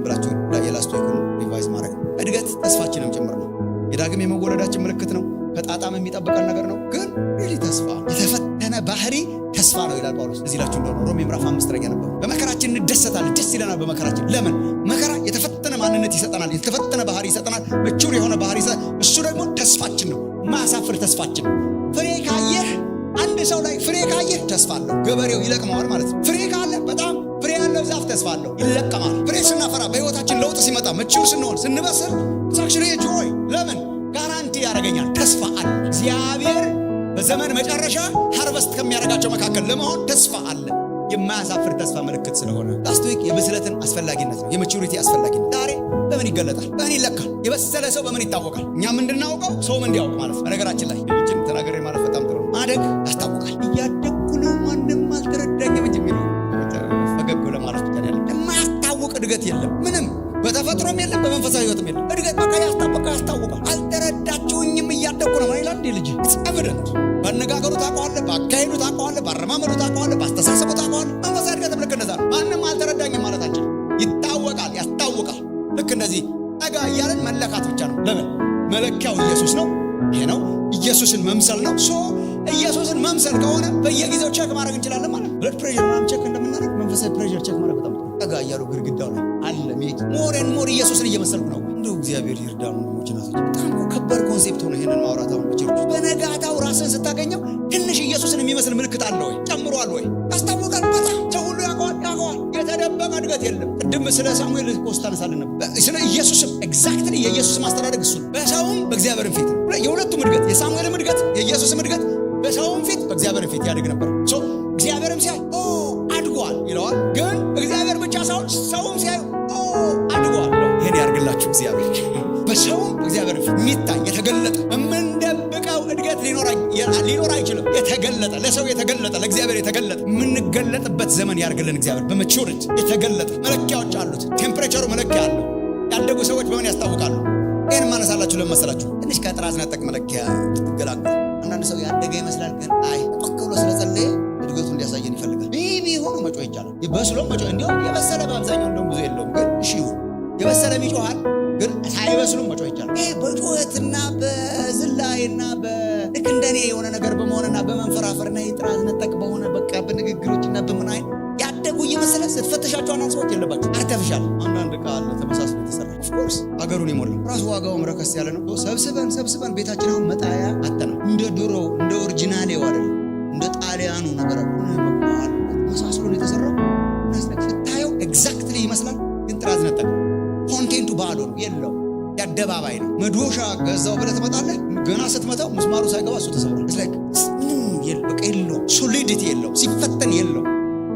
ብላችሁ የላስቱ ሪቫይዝ ማድረግ እድገት ተስፋችንም ጭምር ነው። የዳግም የመወለዳችን ምልክት ነው። ከጣጣም የሚጠብቀን ነገር ነው። ግን ሪሊ ተስፋ የተፈተነ ባህሪ ተስፋ ነው ይላል ጳውሎስ። እዚህ ላችሁ እንደሆነ ሮሜ ምዕራፍ 5 ላይ ነበር። በመከራችን እንደሰታለን፣ ደስ ይለናል በመከራችን። ለምን? መከራ የተፈተነ ማንነት ይሰጠናል፣ የተፈተነ ባህሪ ይሰጠናል፣ መቹር የሆነ ባህሪ ይሰጠናል። እሱ ደግሞ ተስፋችን ነው፣ ማያሳፍር ተስፋችን ነው። ፍሬ ካየህ አንድ ሰው ላይ ፍሬ ካየህ ተስፋ አለው። ገበሬው ይለቅመዋል ማለት ነው። ፍሬ ካለ በጣም ፍሬ ያለው ዛፍ ተስፋ አለው፣ ይለቀማል። ፍሬ ስናፈራ በህይወታችን ለውጥ ሲመጣ መቹር ስንሆን ስንበስል ሳክሽሪ ጆይ ለምን ጋራንቲ ያደርገኛል። ተስፋ አለ። እግዚአብሔር በዘመን መጨረሻ ሃርቨስት ከሚያደርጋቸው መካከል ለመሆን ተስፋ አለ። የማያሳፍር ተስፋ ምልክት ስለሆነ ላስት ዊክ የብስለትን አስፈላጊነት ነው፣ የማቹሪቲ አስፈላጊነት። ዛሬ በምን ይገለጣል? በምን ይለካል? የበሰለ ሰው በምን ይታወቃል? እኛም እንድናውቀው ሰውም እንዲያውቅ ማለት ነው። በነገራችን ላይ ልጅን ተናገሬ ማለት በጣም ጥሩ ነው። ማደግ ያስታውቃል። እያደግኩ ነው ማንም አልተረዳኝም እንጂ የሚለው ፈገግ ብሎ ማለት ብቻ ያለ የማያስታውቅ እድገት የለም። ምንም በተፈጥሮም የለም በመንፈሳዊ ህይወትም የለም። እድገት በቃ ያስታውቃል። አልተረዳችሁኝም እያደግኩ ነው ማለት ይላል ልጅ። ኤቪደንት በአነጋገሩ ታውቀዋለህ፣ በአካሄዱ ታውቀዋለህ፣ በአረማመዱ ታውቀዋለህ፣ በአስተሳሰቡ ታውቀዋለህ። መንፈሳዊ እድገትም ልክ እንደዛ ነው። ማንም አልተረዳኝም ማለታችን ይታወቃል፣ ያስታውቃል። ልክ እንደዚህ ጠጋ እያለን መለካት ብቻ ነው። ለምን? መለኪያው ኢየሱስ ነው። ይሄ ነው ኢየሱስን መምሰል ነው። ኢየሱስን መምሰል ከሆነ በየጊዜው ቼክ ማድረግ እንችላለን ማለት ነው። ብለድ ፕሬሸር ምናምን ቼክ እንደምናደርግ መንፈሳዊ ፕሬሸር ቼክ ማድረግ በጣም ጠጋ እያሉ ግድግዳው ላይ አለ ሜት ሞር ኢየሱስን እየመሰልኩ ነው። እንደው እግዚአብሔር ይርዳኑ ወንድሞች ናቸው። በጣም ከባድ ኮንሴፕት ሆነ ይሄንን ማውራት። አሁን በቸርች በነጋታው ራስን ስታገኘው ትንሽ ኢየሱስን የሚመስል ምልክት አለ ወይ? ጨምሯል ወይ? ያስታውቃል። በጣም ሰው ሁሉ ያውቀዋል። የተደበቀ እድገት የለም። ቅድም ስለ ሳሙኤል ኮስታ ነሳልን ነበር። ስለ ኢየሱስም ኤግዛክትሊ የኢየሱስም አስተዳደግ እሱ በሰውም በእግዚአብሔርም ፊት የሁለቱም እድገት የሳሙኤልም እድገት የኢየሱስም እድገት በሰውም ፊት በእግዚአብሔርም ፊት ያድግ ነበር። እግዚአብሔርም ሲያይ አድጓል ይለዋል። ግን እግዚአብሔር ብቻ ሳይሆን ሰውም ሲያይ አድጓል። ይሄን ያርግላችሁ እግዚአብሔር። በሰውም በእግዚአብሔርም ፊት የሚታይ የተገለጠ የምንደብቀው እድገት ሊኖር አይችልም። የተገለጠ ለሰው የተገለጠ ለእግዚአብሔር የተገለጠ የምንገለጥበት ዘመን ያርግልን እግዚአብሔር። በመቹሪቲ የተገለጠ መለኪያዎች አሉት። ቴምፕሬቸሩ መለኪያ አለው። ያደጉ ሰዎች በምን ያስታውቃሉ? ይህን ማነሳላችሁ ለመሰላችሁ ትንሽ ከጥራዝ ነጠቅ መለኪያ ትገላገሉ። አንዳንድ ሰው ያደገ ይመስላል፣ ግን አይ ተቆክሎ ስለጸለየ እድገቱ እንዲያሳየን ይፈልጋል። ቢቢ ሆኖ መጮህ ይቻላል። በስሎም መጮህ እንዲሁም የበሰለ በአብዛኛው እንደውም ብዙ የለውም፣ ግን እሺ ይሁን። የበሰለም ይጮሃል፣ ግን ሳይበስሉም መጮህ ይቻላል። ይህ በጩኸትና በዝላይና ልክ እንደኔ የሆነ ነገር በመሆንና በመንፈራፈርና የጥራዝ ነጠቅ በሆነ በቃ በንግግሮችና በምን አይነት ያደጉ እየመሰለ ስትፈተሻቸው አንዳንድ ሰዎች የለባቸው አርተፍሻል። አንዳንድ ቃል ተመሳስሎ የተሰራ ኦፍኮርስ አገሩን የሞላው ራሱ ዋጋውም ረከስ ያለ ነው። ሰብስበን ቤታችን አሁን መጣያ አጠና እንደ ድሮ እንደ ኦሪጂናሌው አይደለም፣ እንደ ጣሊያኑ ነገር በቃል ተመሳስሎ የተሰራው ስታየው ኤግዛክትሊ ይመስላል፣ ግን ጥራዝ ነጠቅ ኮንቴንቱ ባዶ ነው፣ የለው የአደባባይ ነው። መዶሻ ገዛው ብለህ ትመጣለህ፣ ገና ስትመታው ምስማሩ ሳይገባ እሱ ተሰብሯል። በቃ የለው ሶሊዲቲ የለው፣ ሲፈተን የለው።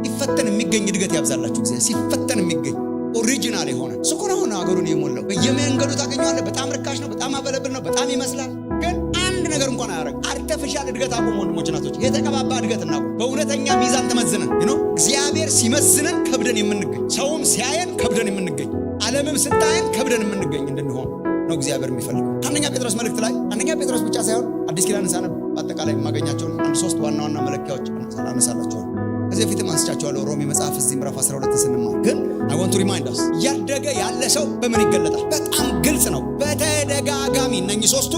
ሲፈተን የሚገኝ እድገት ያብዛላችሁ እግዚአብሔር። ሲፈተን የሚገኝ ኦሪጂናል የሆነ ስኮራውን አገሩን የሞላው በየመንገዱ ታገኘዋለህ። በጣም ርካሽ ነው፣ በጣም አበለብል ነው፣ በጣም ይመስላል። ግን አንድ ነገር እንኳን እንኳን አያረግ። አርቲፊሻል እድገት አቁም ወንድሞች እናቶች፣ የተቀባባ እድገት እናቁም። በእውነተኛ ሚዛን ተመዝነን እግዚአብሔር ሲመዝነን ከብደን የምንገኝ፣ ሰውም ሲያየን ከብደን የምንገኝ፣ ዓለምም ስታየን ከብደን የምንገኝ እንድንሆን ነው እግዚአብሔር የሚፈልገው። አንደኛ ጴጥሮስ መልእክት ላይ አንደኛ ጴጥሮስ ብቻ ሳይሆን አዲስ ኪዳን ሳነብ አጠቃላይ የማገኛቸውን አንድ 3 ዋና ዋና መለኪያዎች አነሳላቸዋለሁ። ከዚህ በፊትም አንስቻቸዋለሁ። ሮሜ መጽሐፍ እዚህ ምዕራፍ 12 ስንማር ግን I want to remind us ያደገ ያለ ሰው በምን ይገለጣል? በጣም ግልጽ ነው። በተደጋጋሚ እነኚህ 3ቱ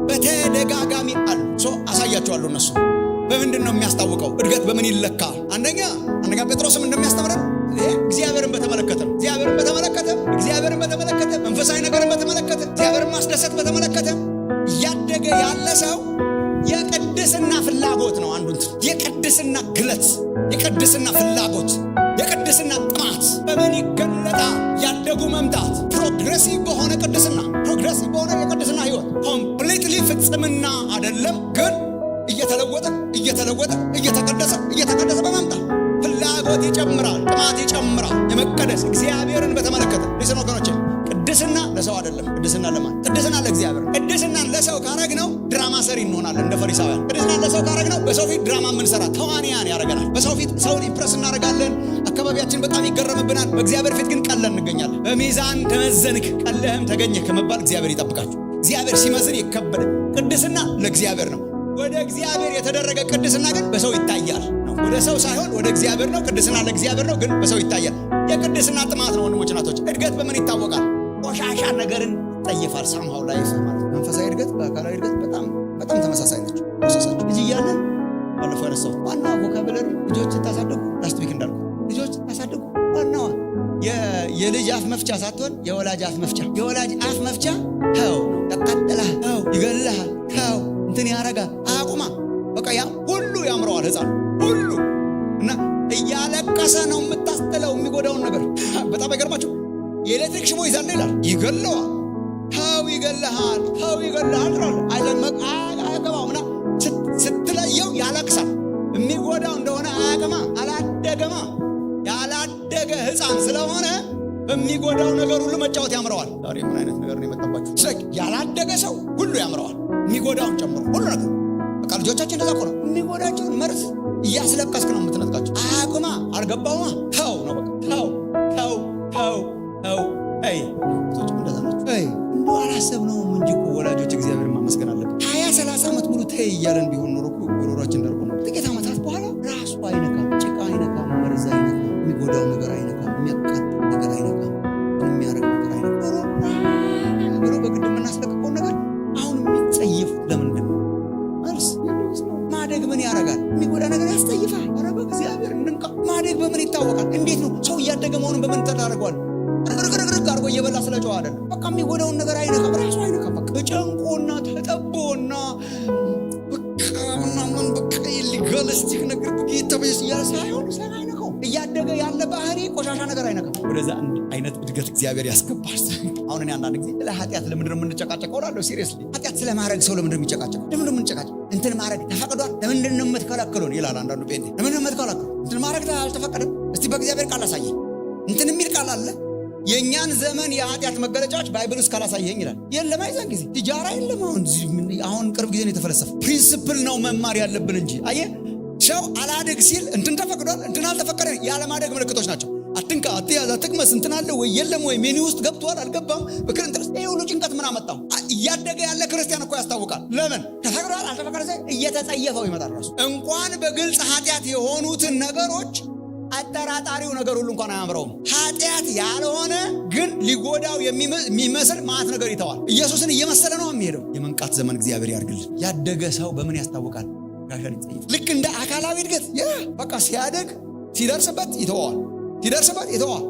በተደጋጋሚ አሉ። አሳያቸዋለሁ። እነሱ በምንድን ነው የሚያስታውቀው? እድገት በምን ይለካል? አንደኛ ጴጥሮስም እንደሚያስተምረን እግዚአብሔርን በተመለከተ መንፈሳዊ ነገርን በተመለከተ እግዚአብሔርን ማስደሰት በተመለከተ ያደገ ያለ ሰው የቅድስና ፍላጎት ነው። አንዱን የቅድስና ግለት፣ የቅድስና ፍላጎት፣ የቅድስና ጥማት በምን ይገለጣል? ያደጉ መምጣት ፕሮግሬሲቭ በሆነ ቅድስና፣ ፕሮግሬሲቭ በሆነ የቅድስና ህይወት። ኮምፕሊትሊ ፍጽምና አይደለም፣ ግን እየተለወጠ እየተቀደሰ በመምጣት ፍላጎት ይጨምራል፣ ጥማት ይጨምራል። የመቀደስ እግዚአብሔርን በተመለከተ ሊሰኑ ወገኖች፣ ቅድስና ለሰው አይደለም። ቅድስና ለማን? ቅድስና ለእግዚአብሔር። ቅድስናን ለሰው ካረግነው ድራማ ሰሪ እንሆናለን እንደ ፈሪሳውያን። ቅድስናን ለሰው ካረግነው በሰው ፊት ድራማ የምንሰራ ተዋንያን ያደርገናል። በሰው ፊት ሰውን ኢምፕረስ እናደርጋለን። አካባቢያችን በጣም ይገረምብናል። በእግዚአብሔር ፊት ግን ቀለን እንገኛለን። በሚዛን ተመዘንክ ቀለህም ተገኘህ ከመባል እግዚአብሔር ይጠብቃችሁ። እግዚአብሔር ሲመዝን ይከበደ። ቅድስና ለእግዚአብሔር ነው። ወደ እግዚአብሔር የተደረገ ቅድስና ግን በሰው ይታያል ነው። ወደ ሰው ሳይሆን ወደ እግዚአብሔር ነው። ቅድስና ለእግዚአብሔር ነው፣ ግን በሰው ይታያል። የቅድስና ጥማት ነው ወንድሞች እናቶች። እድገት በምን ይታወቃል? ቆሻሻ ነገርን ይጠየፋል። ሳምሃው ላይፍ ማለት መንፈሳዊ እድገት በአካላዊ እድገት በጣም ተመሳሳይ ናቸው። ፕሮሰሳቸው ልጅ እያለን ባለፈው ያነሳሁት ዋና ቮካብለሪ ልጆችን ታሳድጉ ላስት ዊክ እንዳልኩ ልጆች ታሳድጉ ዋናዋ የልጅ አፍ መፍቻ ሳትሆን የወላጅ አፍ መፍቻ። የወላጅ አፍ መፍቻ ተው ያቃጥላል፣ ተው ይገልሃል፣ ተው እንትን ያረጋል። አቁማ በቃ ያ ሁሉ ያምረዋል ህፃን ሁሉ እና እያለቀሰ ነው የምታስጥለው የሚጎዳውን ነገር። በጣም አይገርማችሁ? የኤሌክትሪክ ሽቦ ይዛል ይላል፣ ይገለዋል። ተው ይገልሃል፣ ተው ይገልሃል ትላለህ። አያገባውምና ስትለየው ያለቅሳል። የሚጎዳው እንደሆነ አላደገማ። ያላደገ ህፃን ስለሆነ በሚጎዳው ነገር ሁሉ መጫወት ያምረዋል። ዛሬ ምን አይነት ነገር ነው የመጣባችሁ? ያላደገ ሰው ሁሉ ያምረዋል፣ የሚጎዳውን ጨምሮ ሁሉ ነገር። በቃ ልጆቻችን እንደዛ እኮ ነው። የሚጎዳቸውን መርዝ እያስለቀስክ ነው የምትነጥቃቸው። አያቁማ፣ አልገባውማ፣ ተው ነው በቃ ተው። እንደዛ ናቸው። እንደው አላሰብነውም እንጂ እኮ ወላጆች እግዚአብሔር ማመስገን አለብን። 20-30 ዓመት ሙሉ ተይ እያለን ቢሆን ኖሮ እኮ ጉሮሯችን ደርቆ ነው። ጥቂት ዓመታት በኋላ ራሱ አይነካም፣ ጭቃ አይነካም፣ መርዝ አይነካም፣ የሚጎዳው ነገር አይነካም፣ የሚያቃጥል ነገር አይነካም፣ የሚያረግ ነገር አይነካም ብሎ በግድ የምናስለቅቀውን ነገር አሁን የሚጸየፉት ለምንድን ነው? መልስ ማደግ ምን ያደርጋል? የሚጎዳ ነገር ያስጠይፋል። ኧረ በእግዚአብሔር እንንቃ። ማደግ በምን ይታወቃል? እንዴት ነው ሰው እያደገ መሆኑን በምን ተዳርጓል? ረግረግ አድርጎ እየበላ ስለጨዋ አይደለም። በቃ የሚጎዳውን ነገር አይነካም፣ ራሱ አይነካም። በቃ ተጨንቆና ተጠቦና በቃ ምናምን በቃ ሊጋለስቲክ ነገር ይተበስ እያለ ሳይሆን አይነካው። እያደገ ያለ ባህሪ ቆሻሻ ነገር አይነካም። ወደዛ አይነት እድገት እግዚአብሔር ያስገባል። አሁን እኔ አንዳንድ ጊዜ ለኃጢአት ለምንድን ነው የምንጨቃጨቀው እላለሁ። ሲሪየስሊ ኃጢአት ስለማድረግ ሰው ለምንድን ነው የሚጨቃጨቀው? ለምንድን ነው የምንጨቃጨቀው? እንትን ማድረግ ተፈቅዷል፣ ለምንድን ነው የምትከለክሉን ይላል አንዳንዱ ጴንጤ። ለምንድን ነው የምትከለክሉን? እንትን ማድረግ አልተፈቀደም። እስቲ በእግዚአብሔር ቃል አሳየኝ። እንትን የሚል ቃል አለ። የእኛን ዘመን የኃጢአት መገለጫዎች ባይብል ውስጥ ካላሳየኝ ይላል። የለም አይዛን ጊዜ ትጃራ የለም። አሁን ቅርብ ጊዜ ነው የተፈለሰፈ ፕሪንሲፕል ነው መማር ያለብን እንጂ አየህ ሰው አላደግ ሲል እንትን ተፈቅዷል እንትን አልተፈቀደ ያለማደግ ምልክቶች ናቸው። አትንካ፣ አትያዝ፣ አትቅመስ፣ እንትን አለ ወይ የለም ወይ ሜኑ ውስጥ ገብቷል አልገባም በክርንትስ ይሄ ሁሉ ጭንቀት ምን አመጣው? እያደገ ያለ ክርስቲያን እኮ ያስታውቃል። ለምን ተፈቅዷል አልተፈቀደ እየተጸየፈው ይመጣል። ራሱ እንኳን በግልጽ ኃጢአት የሆኑትን ነገሮች አጠራጣሪው ነገር ሁሉ እንኳን አያምረውም። ኃጢአት ያልሆነ ግን ሊጎዳው የሚመስል ማት ነገር ይተዋል። ኢየሱስን እየመሰለ ነው የሚሄደው። የመንቃት ዘመን እግዚአብሔር ያርግልን። ያደገ ሰው በምን ያስታውቃል? ጋሻን ይጸይፍ። ልክ እንደ አካላዊ እድገት በቃ ሲያደግ ሲደርስበት ይተዋል።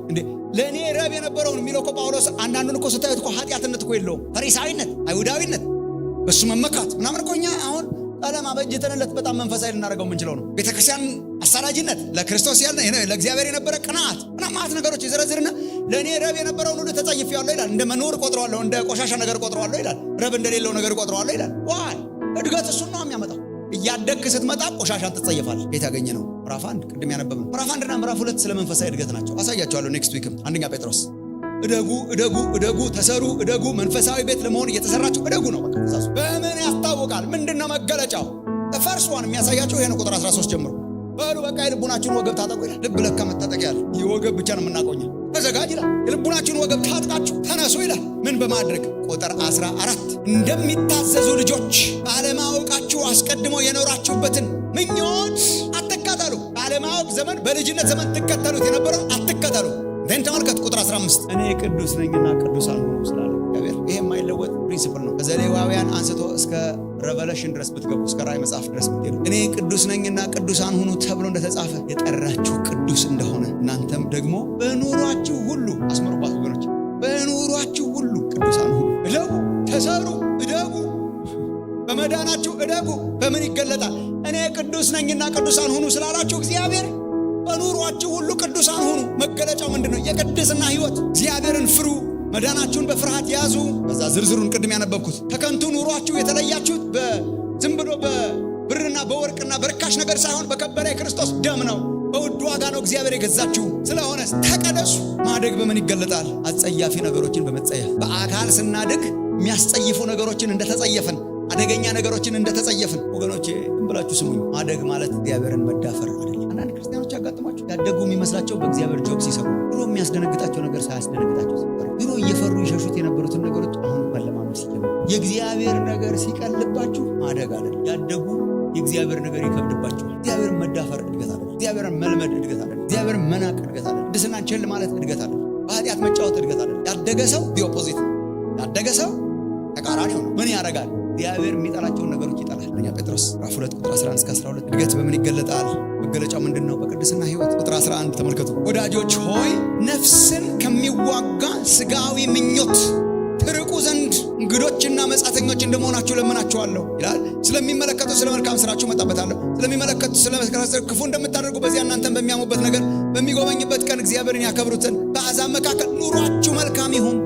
እንዴ ለእኔ ረብ የነበረውን የሚለው እኮ ጳውሎስ አንዳንዱን እኮ ስታዩት እኮ ኃጢአትነት እኮ የለውም። ፈሪሳዊነት፣ አይሁዳዊነት፣ በሱ መመካት ምናምን እኮ እኛ አሁን ቀለም አበጅተንለት በጣም መንፈሳዊ ልናደርገው የምንችለው ነው። ቤተክርስቲያን አሳላጅነት፣ ለክርስቶስ ያለ ለእግዚአብሔር የነበረ ቅናት እና ማት ነገሮች ይዘረዝርና ለእኔ ረብ የነበረውን ሁሉ ተጸይፌዋለሁ ይላል። እንደ መኖር ቆጥረዋለሁ፣ እንደ ቆሻሻ ነገር ቆጥረዋለሁ ይላል። ረብ እንደሌለው ነገር ቆጥረዋለሁ ይላል። ዋይ እድገት እሱን ነው የሚያመጣው። እያደግህ ስትመጣ ቆሻሻን ትጸየፋለህ። ቤት ያገኘ ነው ምዕራፍ 1 ቅድም ያነበብነው። ምዕራፍ 1 እና ምዕራፍ 2 ስለ መንፈሳዊ እድገት ናቸው። አሳያቸዋለሁ ኔክስት ዊክም። አንደኛ ጴጥሮስ እደጉ፣ ተሰሩ፣ እደጉ። መንፈሳዊ ቤት ለመሆን እየተሰራችሁ እደጉ ነው። በቃ ተሳሱ። በምን ያስታውቃል? ምንድነው መገለጫው? ፈርስ ዋን የሚያሳያቸው ይሄ ነው። ቁጥር 13 ጀምሮ በሉ በቃ የልቡናችሁን ወገብ ታጠቁ ይላል። ልብ ለካ መታጠቂያ ያለ ይህ ወገብ ብቻ ነው የምናቆኛ። ተዘጋጅ ይላል። የልቡናችሁን ወገብ ታጥቃችሁ ተነሱ ይላል። ምን በማድረግ? ቁጥር 14 እንደሚታዘዙ ልጆች ባለማወቃችሁ አስቀድሞ የኖራችሁበትን ምኞት አትከተሉ። ባለማወቅ ዘመን፣ በልጅነት ዘመን ትከተሉት የነበረው አትከተሉ። ተመልከት ቁጥር 15 እኔ ቅዱስ ነኝና ቅዱሳን ሁኑ ስላለ እግዚአብሔር። ይሄ የማይለወጥ ፕሪንሲፕል ነው። ከዘሌዋውያን አንስቶ እስከ ሬቨሌሽን ድረስ ብትገቡ፣ እስከ ራእይ መጽሐፍ ድረስ ብትሄዱ እኔ ቅዱስ ነኝና ቅዱሳን ሁኑ ተብሎ እንደተጻፈ የጠራችሁ ቅዱስ እንደሆነ እናንተም ደግሞ በኑሯችሁ ሁሉ አስመሩባት ወገኖች፣ በኑሯችሁ ሁሉ ቅዱሳን ሁኑ። እደጉ፣ ተሰሩ፣ እደጉ፣ በመዳናችሁ እደጉ። በምን ይገለጣል? እኔ ቅዱስ ነኝና ቅዱሳን ሁኑ ስላላችሁ እግዚአብሔር በኑሯችሁ ሁሉ ቅዱሳን ሁኑ። መገለጫው ምንድነው? የቅድስና ህይወት። እግዚአብሔርን ፍሩ፣ መዳናችሁን በፍርሃት ያዙ። በዛ ዝርዝሩን ቅድም ያነበብኩት ከከንቱ ኑሯችሁ የተለያችሁት ዝም ብሎ በብርና በወርቅና በርካሽ ነገር ሳይሆን በከበረ የክርስቶስ ደም ነው። በውድ ዋጋ ነው እግዚአብሔር የገዛችሁ። ስለሆነ ተቀደሱ። ማደግ በምን ይገለጣል? አጸያፊ ነገሮችን በመጸየፍ። በአካል ስናድግ የሚያስጸይፉ ነገሮችን እንደተጸየፍን፣ አደገኛ ነገሮችን እንደተጸየፍን ወገኖቼ ብላችሁ ስሙኝ። ማደግ ማለት እግዚአብሔርን መዳፈር አይደለም። አንዳንድ ክርስቲያኖች ያጋጥማቸው ያደጉ የሚመስላቸው በእግዚአብሔር ጆብ ሲሰሩ፣ ድሮ የሚያስደነግጣቸው ነገር ሳያስደነግጣቸው ሲቀር፣ ድሮ እየፈሩ ይሸሹት የነበሩትን ነገሮች አሁን መለማመድ ሲጀምሩ፣ የእግዚአብሔር ነገር ሲቀልባችሁ ማደግ አይደለም። ያደጉ የእግዚአብሔር ነገር ይከብድባቸዋል። እግዚአብሔርን መዳፈር እድገት አለ። እግዚአብሔርን መልመድ እድገት አለ። እግዚአብሔርን መናቅ እድገት አለ። ቅድስናን ቸል ማለት እድገት አለ። በኃጢአት መጫወት እድገት አለ። ያደገ ሰው ኦፖዚት ነው። ያደገ ሰው ተቃራኒው ነው። ምን ያደርጋል? እግዚአብሔር የሚጠላቸውን ነገሮች ይጠላል። አንደኛ ጴጥሮስ ምዕራፍ 2 ቁጥር 11 እስከ 12 እድገት በምን ይገለጣል? መገለጫው ምንድነው? በቅድስና ህይወት። ቁጥር 11 ተመልከቱ። ወዳጆች ሆይ ነፍስን ከሚዋጋ ስጋዊ ምኞት ትርቁ ዘንድ እንግዶችና መጻተኞች እንደመሆናችሁ ለምናችኋለሁ ይላል። ስለሚመለከተው ስለ መልካም ስራችሁ መጣበታለሁ። ስለሚመለከተው ስለ ክፉ እንደምታደርጉ በዚያ እናንተን በሚያሙበት ነገር በሚጎበኝበት ቀን እግዚአብሔርን ያከብሩትን በአሕዛብ መካከል ኑሯችሁ መልካም ይሁን።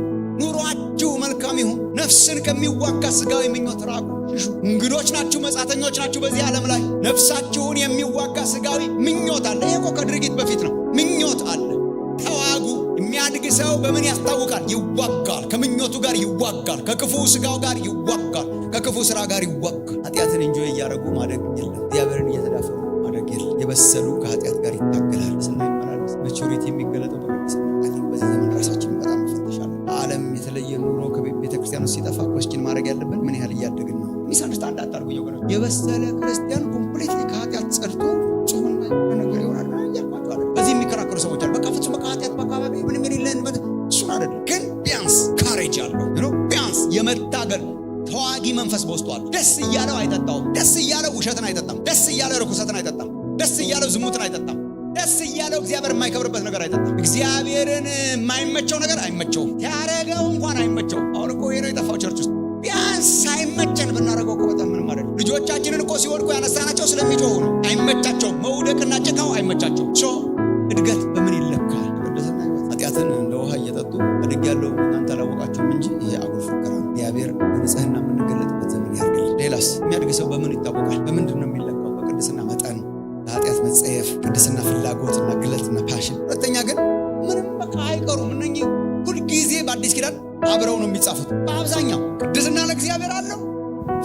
ኑሯችሁ መልካም ይሁን። ነፍስን ከሚዋጋ ስጋዊ ምኞት ራቁ፣ ሽሹ። እንግዶች ናችሁ፣ መጻተኞች ናችሁ በዚህ ዓለም ላይ። ነፍሳችሁን የሚዋጋ ስጋዊ ምኞት አለ። ይሄ እኮ ከድርጊት በፊት ነው። ምኞት አለ። ተዋጉ። የሚያድግ ሰው በምን ያስታውቃል? ይዋጋል። ከምኞቱ ጋር ይዋጋል። ከክፉ ስጋው ጋር ይዋጋል። ከክፉ ስራ ጋር ይዋጋል። ኃጢአትን እንጆይ እያደረጉ ማደግ የለም። እግዚአብሔርን እየተዳፈሩ ማደግ የለም። የበሰሉ ከኃጢአት ጋር ይታገላል። ስናይመላለስ ማቹሪቲ የሚገለጠው በቅድስና። በዚህ ዘመን ራሳችን በጣም መፈተሻለን። ዓለም የተለየ ኑሮ ከቤተክርስቲያን ውስጥ ሲጠፋ ኮስችን ማድረግ ያለብን ምን ያህል እያደግን ነው? ሚስአንደርስታንድ አታርጉኝ ወገኖች። የበሰለ ክርስቲያን ኮምፕሊትሊ ከኃጢአት ጸድቶ ጽሁና ነገር ይሆናል እያልኳቸው አለ። በዚህ የሚከራከሩ ሰዎች አሉ። በቃ ፍጹም ከኃጢአት በአካባቢ ምንም የሌለን እሱን አይደለም፣ ግን ቢያንስ ካሬጅ አለው። ቢያንስ የመታገል ተዋጊ መንፈስ በውስጧል። ደስ እያለው አይጠጣውም። ደስ እያለው ውሸትን አይጠጣም። ደስ እያለው ርኩሰትን አይጠጣም። ደስ እያለው ዝሙትን አይጠጣም። ደስ እያለው እግዚአብሔር የማይከብርበት ነገር አይጠጣም። እግዚአብሔርን የማይመቸው ነገር አይመቸውም። ያረገው እንኳን አይመቸውም። አሁን እኮ ይሄ ነው የጠፋው ቸርች ውስጥ። ቢያንስ ሳይመቸን ብናደርገው እኮ በጣም ምንም አይደለም። ልጆቻችንን እኮ ሲወድቁ ያነሳናቸው ስለሚጮሁ ነው። አይመቻቸውም። መውደቅና ጭቃው አይመቻቸውም። እድገት በምን ይለካል? ቅድስና ህይወት። ኃጢአትን እንደ ውሃ እየጠጡ እድግ ያለው እናንተ አላወቃችሁም እንጂ ይሄ አጉል ፉከራ። እግዚአብሔር በንጽህና የምንገለጥበት ዘመን ያድርግልን። ሌላስ የሚያድግ ሰው በምን ይታወቃል? በምንድን ነው የሚለካው? በቅድስና መጠን፣ ኃጢአት መጸየፍ፣ ቅድስና ፍላጎትና ግለትና ፓሽን። ሁለተኛ ግን ምንም በቃ አይቀሩም። እነኚህ ሁልጊዜ በአዲስ ኪዳን አብረው ነው የሚጻፉት። በአብዛኛው ቅድስና ለእግዚአብሔር አለው፣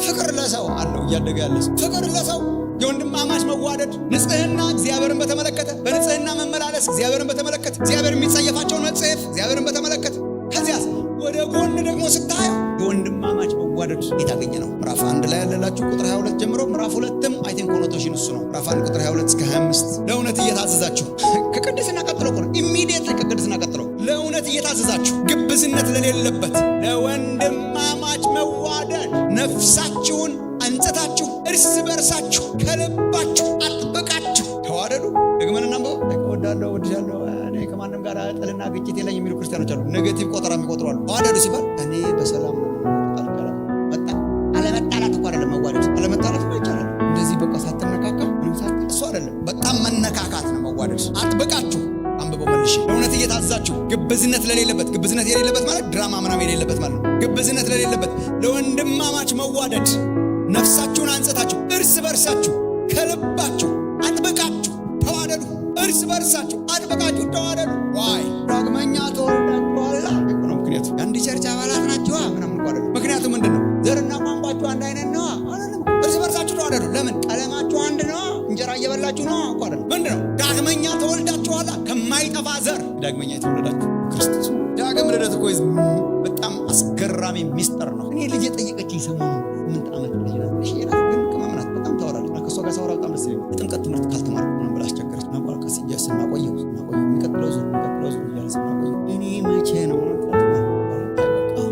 ፍቅር ለሰው አለው። እያደገ ያለ ሰው ፍቅር ለሰው፣ የወንድማማች መዋደድ፣ ንጽህና እግዚአብሔርን በተመለከተ በንጽህና መመላለስ እግዚአብሔርን በተመለከተ እግዚአብሔር የሚጸየፋቸውን መጸየፍ እግዚአብሔርን በተመለከተ። ከዚያስ ወደ ጎን ደግሞ ስታየው የወንድማማች መዋደድ የታገኘ ነው። ምዕራፍ 1 ላይ ያለላችሁ ቁጥር 22 ጀምሮ ምዕራፍ 2ም አይ ቲንክ ኮኖቴሽን እሱ ነው። ምዕራፍ 1 ቁጥር 22 እስከ 25 ለእውነት እየታዘዛችሁ ከቅድስና ቀጥሎ ነው። ኢሚዲየትሊ ከቅድስና ቀጥሎ ለእውነት እየታዘዛችሁ ግብዝነት ለሌለበት ለወንድማማች መዋደድ ነፍሳችሁን አንጽታችሁ እርስ በርሳችሁ ከልባችሁ አጥብቃችሁ ተዋደዱ። ደግመን እናንብበው። እወዳለሁ፣ እወድሻለሁ፣ እኔ ከማንም ጋር ጥልና ግጭት የለኝም የሚሉ ክርስቲያኖች አሉ። ኔጌቲቭ ቆጠራ የሚቆጥሩ አሉ። ተዋደዱ ሲባል እኔ በሰላም ነው አለመጣላት እኮ አይደለም መዋደድ። አለመጣላት እኮ ይቻላል። እንደዚህ በቃ ሳትነካካ ምንም ሳት እሱ አይደለም። በጣም መነካካት ነው መዋደድ። አጥብቃችሁ አንብበው መልሽ። ለእውነት እየታዘዛችሁ ግብዝነት ለሌለበት። ግብዝነት የሌለበት ማለት ድራማ ምናምን የሌለበት ማለት ነው። ግብዝነት ለሌለበት ለወንድማማች መዋደድ ነፍሳችሁን አንጽታችሁ እርስ በርሳችሁ ከልባችሁ አጥብቃችሁ ተዋደዱ። እርስ በርሳችሁ አጥብቃችሁ ተዋደዱ። ዋይ ዳግመኛ ተወልዳችኋል። ዘር ዳግመኛ የተወለዳችሁ ክርስቶስ። ዳግም ልደት እኮ በጣም አስገራሚ ሚስጥር ነው። እኔ ልጅ የጠየቀችኝ ሰሞኑን 8 ዓመት ልጅ ናት። እሺ ይላል ግን ቅመምናት በጣም ታወራለች። ከሷ ጋር ሳወራ በጣም ደስ ይለኛል። የጥምቀት ትምህርት ካልተማርኩ ነው ብላ አስቸገረች። ነበር ከስያ ስናቆየው የሚቀጥለው ዙር እያለ ስናቆየው እኔ መቼ ነው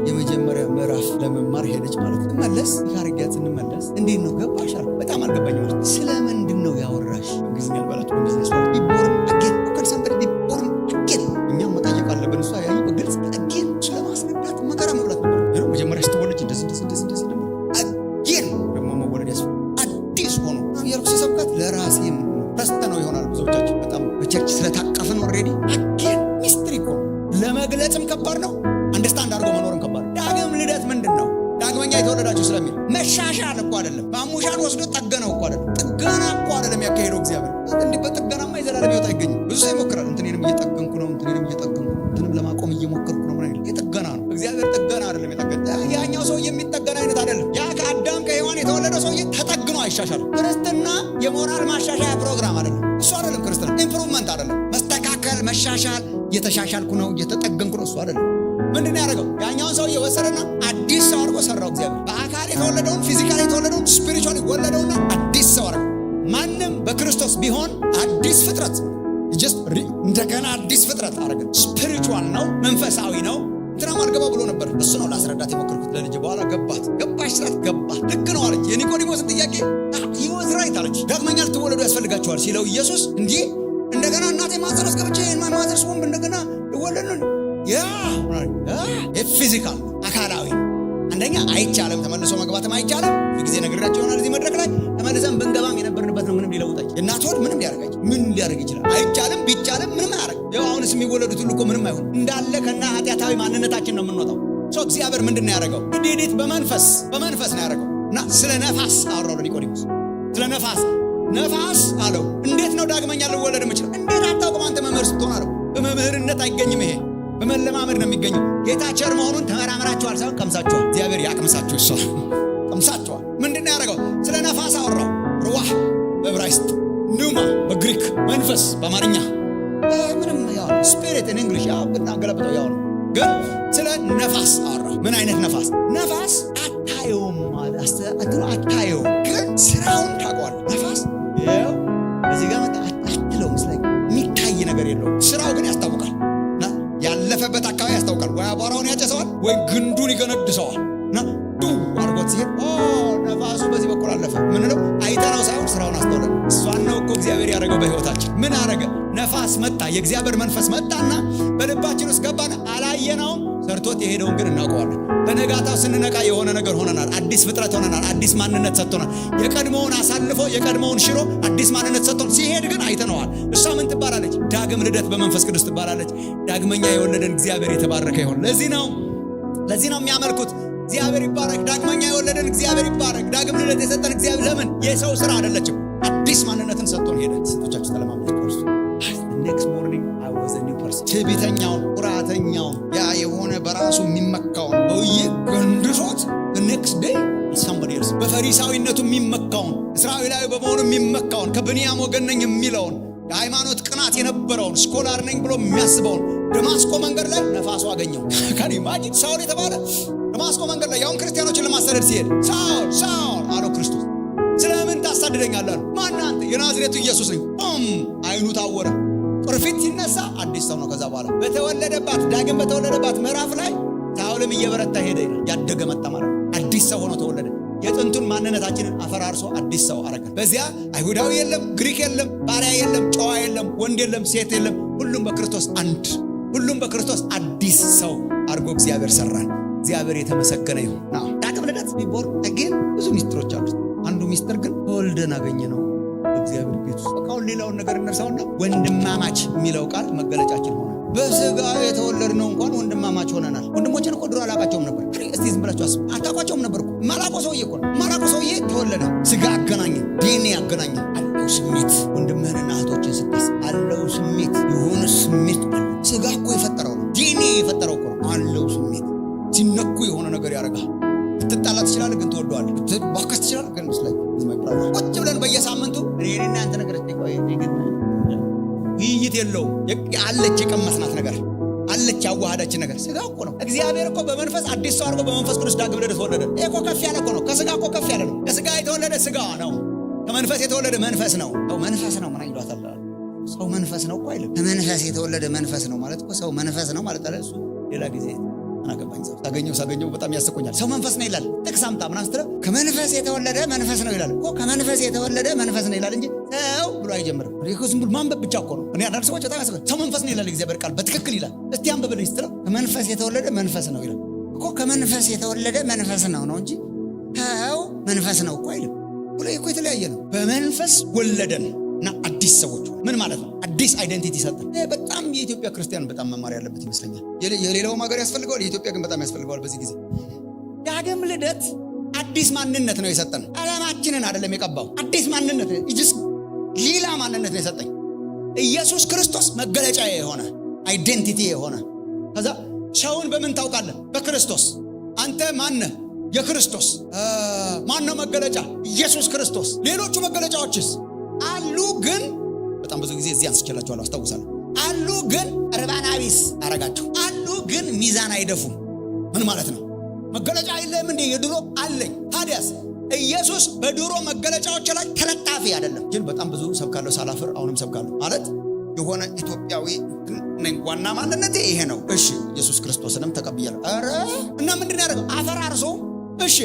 የመጀመሪያ ምዕራፍ ለመማር ሄደች ማለት ነው። መለስ ካርጊያት እንመለስ እንዴት ነው ገባሽ? በጣም አልገባኝ ማለት ስለምንድን ነው ያወራሽ? እንግሊዝኛ አልባላችሁ እንግሊዝኛ ስራ ቢቦርም አጌን ወከል ሰምበሪ ቢቦርም አጌን እኛም መጠየቅ አለብን። እሷ ያዩ በግልጽ አጌን ስለማስረዳት መከራ መብላት ነበር። መጀመሪያ ስትወለጅ እንደዚህ ደግሞ አጌን ደግሞ መወለድ ያስፈልጋል። አዲስ ሆኖ ያልኩ ሲሰብካት ለራሴ ረስተ ነው ይሆናል። ብዙዎቻችን በጣም በቸርች ስለታቀፍን ኦልሬዲ አጌን ሚስትሪ እኮ ለመግለጽም ከባድ ነው። አንደርስታንድ አድርጎ መኖርም ከባድ ነው። ዳግም ልደት ምንድን ነው? ዳግመኛ የተወለዳችሁ ስለሚል መሻሻል እኮ አይደለም። ማሙሻን ወስዶ ጠገነው እኮ አይደለም። ጥገና እኮ አይደለም ያካሄደው እግዚአብሔር። እንዲህ በጥገናማ የዘላለም ሕይወት አይገኝም። ብዙ ሰው ይሞክራል። እንትኔንም እየጠገንኩ ነው፣ እንትንም ለማቆም እየሞከርኩ ነው። ምን አይደል? የጥገና ነው። እግዚአብሔር ጥገና አይደለም የጠገነ። ያኛው ሰው የሚጠገና አይነት አይደለም። ያ ከአዳም ከሔዋን የተወለደው ሰውዬ ተጠግኖ አይሻሻልም። ክርስትና የሞራል ማሻሻያ ፕሮግራም አይደለም። እሱ አይደለም ክርስትና። ኢምፕሩቭመንት አይደለም። መስተካከል፣ መሻሻል፣ እየተሻሻልኩ ነው፣ እየተጠገንኩ ነው። እሱ አይደለም። ምንድን ያደረገው? ያኛውን ሰውዬ ወሰደና አዲስ ሰው አድርጎ ሰራው እግዚአብሔር። በአካል የተወለደውን ፊዚካል የተወለደውን ስፒሪቹዋል ወለደውና አዲስ ሰው አድርጎ። ማንም በክርስቶስ ቢሆን አዲስ ፍጥረት እንደገና አዲስ ፍጥረት አደረገ። ስፒሪቹዋል ነው፣ መንፈሳዊ ነው። እንትናም አልገባ ብሎ ነበር። እሱ ነው ላስረዳት የሞከርኩት ለልጅ። በኋላ ገባሽ ስራት ገባት። ልክ ነው አለች። የኒቆዲሞስን ጥያቄ ይወዝ ራይት አለች። ዳግመኛ ልትወለዱ ያስፈልጋችኋል ሲለው ኢየሱስ እንዲህ እንደገና እናቴ ማህፀን ውስጥ ገብቼ ማህፀን ወንድ እንደገና ልወለድ ነው ፊዚካል አካላዊ። አንደኛ አይቻልም፣ ተመልሶ መግባትም አይቻልም። ጊዜ ነግራቸው ይሆናል እዚህ መድረክ ላይ ተመልሰን ብንገባም የነበርንበት ነው። ምንም ሊለውጣች የእናት ሆድ ምንም ሊያደርግ ይችላል። አይቻልም፣ ቢቻልም ምንም አያደርግ። ያው አሁንስ የሚወለዱት ሁሉ እኮ ምንም አይሆን እንዳለ ከና ኃጢአታዊ ማንነታችን ነው የምንወጣው። እግዚአብሔር ምንድን ነው ያደረገው? እንዴት በመንፈስ ነው ያደረገው። እና ስለ ነፋስ አወራው ለኒቆዲሞስ። ስለ ነፋስ አለው። እንዴት ነው ዳግመኛ ልወለድ የምችለው? እንዴት አታውቅም አንተ መምህር ስትሆን አለው። በመምህርነት አይገኝም ይሄ በመለማመድ ነው የሚገኘው። ጌታ ቸር መሆኑን ተመራምራችኋል ሳይሆን ቀምሳችኋል። እግዚአብሔር ያቅምሳችሁ። እሷ ቀምሳችኋል። ምንድን ነው ያደረገው? ስለ ነፋስ አወራው። ሩዋህ በዕብራይስጥ፣ ኑማ በግሪክ፣ መንፈስ በአማርኛ ምንም ያው ስፒሪት ኢን እንግሊሽ ያው ብናገለብጠው ያው ነው። ግን ስለ ነፋስ አወራው። ምን አይነት ነፋስ? ነፋስ አታየውም ማለት አታየውም፣ ግን ስራውን ታውቀዋለህ። ነፋስ ያው እዚህ ጋር መጣ አትለውም። ስለ የሚታይ ነገር የለውም። ስራው ግን ያስታውቃል። ያለፈበት አካባቢ ያስታውቃል። ወይ አቧራውን ያጨሰዋል፣ ወይ ግንዱን ይገነድሰዋል። እና አድርጎት ሲሄድ ነፋሱ በዚህ በኩል አለፈ ምንለው አይተነው ሳይሆን ስራውን አስተውለን። እሷን ነው እኮ እግዚአብሔር ያደረገው በሕይወታችን። ምን አደረገ? ነፋስ መጣ፣ የእግዚአብሔር መንፈስ መጣና በልባችን ውስጥ ገባን። አላየነውም፣ ሰርቶት የሄደውን ግን እናውቀዋለን። በነጋታው ስንነቃ የሆነ ነገር ሆነናል። አዲስ ፍጥረት ሆነናል። አዲስ ማንነት ሰጥቶናል። የቀድሞውን አሳልፎ የቀድሞውን ሽሮ አዲስ ማንነት ሰጥቶን ሲሄድ ግን አይተነዋል። እሷ ምን ትባላለች? ዳግም ልደት በመንፈስ ቅዱስ ትባላለች። ዳግመኛ የወለደን እግዚአብሔር የተባረከ ይሆን። ለዚህ ነው የሚያመልኩት። እግዚአብሔር ይባረክ። ዳግመኛ የወለደን እግዚአብሔር ይባረክ። ዳግም ልደት የሰጠን እግዚአብሔር። ለምን? የሰው ስራ አይደለችም። አዲስ ማንነትን ሰጥቶን ሄደ። ስንቶቻችሁ ተለማመዱ? ኔክስት ሞርኒንግ አይ ዋዝ አ ኒው ፐርሰን። ትዕቢተኛውን፣ ኩራተኛውን፣ ያ የሆነ በራሱ የሚመካውን በውዬ ገንድሶት ኔክስት ዴይ somebody else በፈሪሳዊነቱ የሚመካውን፣ እስራኤላዊ በመሆኑ የሚመካውን፣ ከብንያም ወገን ነኝ የሚለውን፣ የሃይማኖት ቅናት የነበረውን፣ ስኮላር ነኝ ብሎ የሚያስበውን ደማስቆ መንገድ ላይ ነፋሱ አገኘው። ከኔ ማጂክ ሳውል የተባለ ደማስቆ መንገድ ላይ ያውን ክርስቲያኖችን ለማሳደድ ሲሄድ ሳውል አለው ክርስቶስ። ስለምን ታሳድደኛለህ? ማን አንተ? የናዝሬቱ ኢየሱስ ነኝ። አይኑ ታወረ። ቅርፊት ሲነሳ አዲስ ሰው ነው። ከዛ በኋላ ዳግም በተወለደባት ምዕራፍ ላይ ሳውልም እየበረታ ሄደ ይላል። ያደገ መጣ ማለት አዲስ ሰው ሆኖ ተወለደ። የጥንቱን ማንነታችንን አፈራርሶ አዲስ ሰው አረገን። በዚያ አይሁዳዊ የለም፣ ግሪክ የለም፣ ባሪያ የለም፣ ጨዋ የለም፣ ወንድ የለም፣ ሴት የለም። ሁሉም በክርስቶስ አንድ፣ ሁሉም በክርስቶስ አዲስ ሰው አድርጎ እግዚአብሔር ሰራን። እግዚአብሔር የተመሰገነ ይሁን። ዳግም ልደት ቢቦር ግን ብዙ ሚስጥሮች አሉት። አንዱ ሚስጥር ግን ተወልደን አገኘ ነው እግዚአብሔር ቤት ውስጥ። በቃውን ሌላውን ነገር እነርሳውና ወንድማማች የሚለው ቃል መገለጫችን ሆነ። በስጋ የተወለድነው እንኳን ወንድማማች ሆነናል። ወንድሞችን እኮ ድሮ አላቃቸውም ነበር። እስቲ ዝም ብላችሁ አስቡ። አታውቋቸውም ነበር እኮ። ማላቆ ሰውዬ እኮ ነው። ማላቆ ሰውዬ ተወለደ። ስጋ አገናኘን፣ ዲኤንኤ አገናኘን። አለው ስሜት። ወንድምህንና እህቶችን ስታስብ አለው ስሜት፣ የሆነ ስሜት አለ። ስጋ እኮ የፈጠረው ነው። ዲኤንኤ የፈጠረው እኮ ነው። አለው ስሜት። ሲነኩ የሆነ ነገር ያደርጋል። ልትጣላ ትችላለህ፣ ግን ትወደዋለህ። ልትባከስ ትችላለህ፣ ግን ምስላይ ቁጭ ብለን በየሳምንቱ እኔና አንተ ነገር ግን ውይይት የለውም። ያለ አለች የቀመስናት ነገር አለች ያዋሃዳችን ነገር ስጋ እኮ ነው። እግዚአብሔር እኮ በመንፈስ አዲስ ሰው አድርጎ በመንፈስ ቅዱስ ዳግም ልደት ተወለደ። ይሄ እኮ ከፍ ያለ እኮ ነው። ከስጋ እኮ ከፍ ያለ ነው። ከስጋ የተወለደ ስጋ ነው። ከመንፈስ የተወለደ መንፈስ ነው። ሰው መንፈስ ነው ምን ይሏታል? ሰው መንፈስ ነው እኮ አይልም። ከመንፈስ የተወለደ መንፈስ ነው ማለት እኮ ሰው መንፈስ ነው ማለት አለ። እሱ ሌላ ጊዜ አናገባኝ ሰው ሳገኘው በጣም ያስቆኛል። ሰው መንፈስ ነው ይላል። ጥቅስ አምጣ ምናምን ስትለው ከመንፈስ የተወለደ መንፈስ ነው ይላል እኮ። ከመንፈስ የተወለደ መንፈስ ነው ይላል እንጂ ሰው ብሎ አይጀምርም። ዝም ብሎ ማንበብ ብቻ እኮ ነው። እኔ አንዳንድ ሰዎች በጣም ያስቆኛል። ሰው መንፈስ ነው ይላል እግዚአብሔር ቃል በትክክል ይላል። እስቲ አንብብልኝ ስትለው ከመንፈስ የተወለደ መንፈስ ነው ይላል እኮ። ከመንፈስ የተወለደ መንፈስ ነው እንጂ ሰው መንፈስ ነው እኮ አይልም። ሁሉ እኮ የተለያየ ነው። በመንፈስ ወለደን እና አዲስ ሰዎች ምን ማለት ነው? አዲስ አይደንቲቲ ሰጠን። በጣም የኢትዮጵያ ክርስቲያን በጣም መማር ያለበት ይመስለኛል። የሌላው ሀገር ያስፈልገዋል፣ የኢትዮጵያ ግን በጣም ያስፈልገዋል። በዚህ ጊዜ ዳግም ልደት አዲስ ማንነት ነው የሰጠን። ዓለማችንን አይደለም የቀባው፣ አዲስ ማንነት ሌላ ማንነት ነው የሰጠኝ። ኢየሱስ ክርስቶስ መገለጫ የሆነ አይደንቲቲ የሆነ ከዛ ሰውን በምን ታውቃለህ? በክርስቶስ። አንተ ማነህ? የክርስቶስ ማነው መገለጫ? ኢየሱስ ክርስቶስ። ሌሎቹ መገለጫዎችስ አሉ ግን በጣም ብዙ ጊዜ እዚህ አንስቼላችኋለሁ አስታውሳለሁ። አሉ ግን እርባና ቢስ አረጋቸው። አሉ ግን ሚዛን አይደፉም። ምን ማለት ነው? መገለጫ የለም እንዴ? የድሮ አለኝ። ታዲያስ ኢየሱስ በድሮ መገለጫዎች ላይ ተለጣፊ አይደለም። ግን በጣም ብዙ ሰብካለሁ ሳላፍር አሁንም ሰብካለሁ ማለት የሆነ ኢትዮጵያዊ ነኝ። ዋና ማንነቴ ይሄ ነው። እሺ ኢየሱስ ክርስቶስንም ተቀብያለሁ። ኧረ እና ምንድን ያደረገው? አፈራርሶ እሺ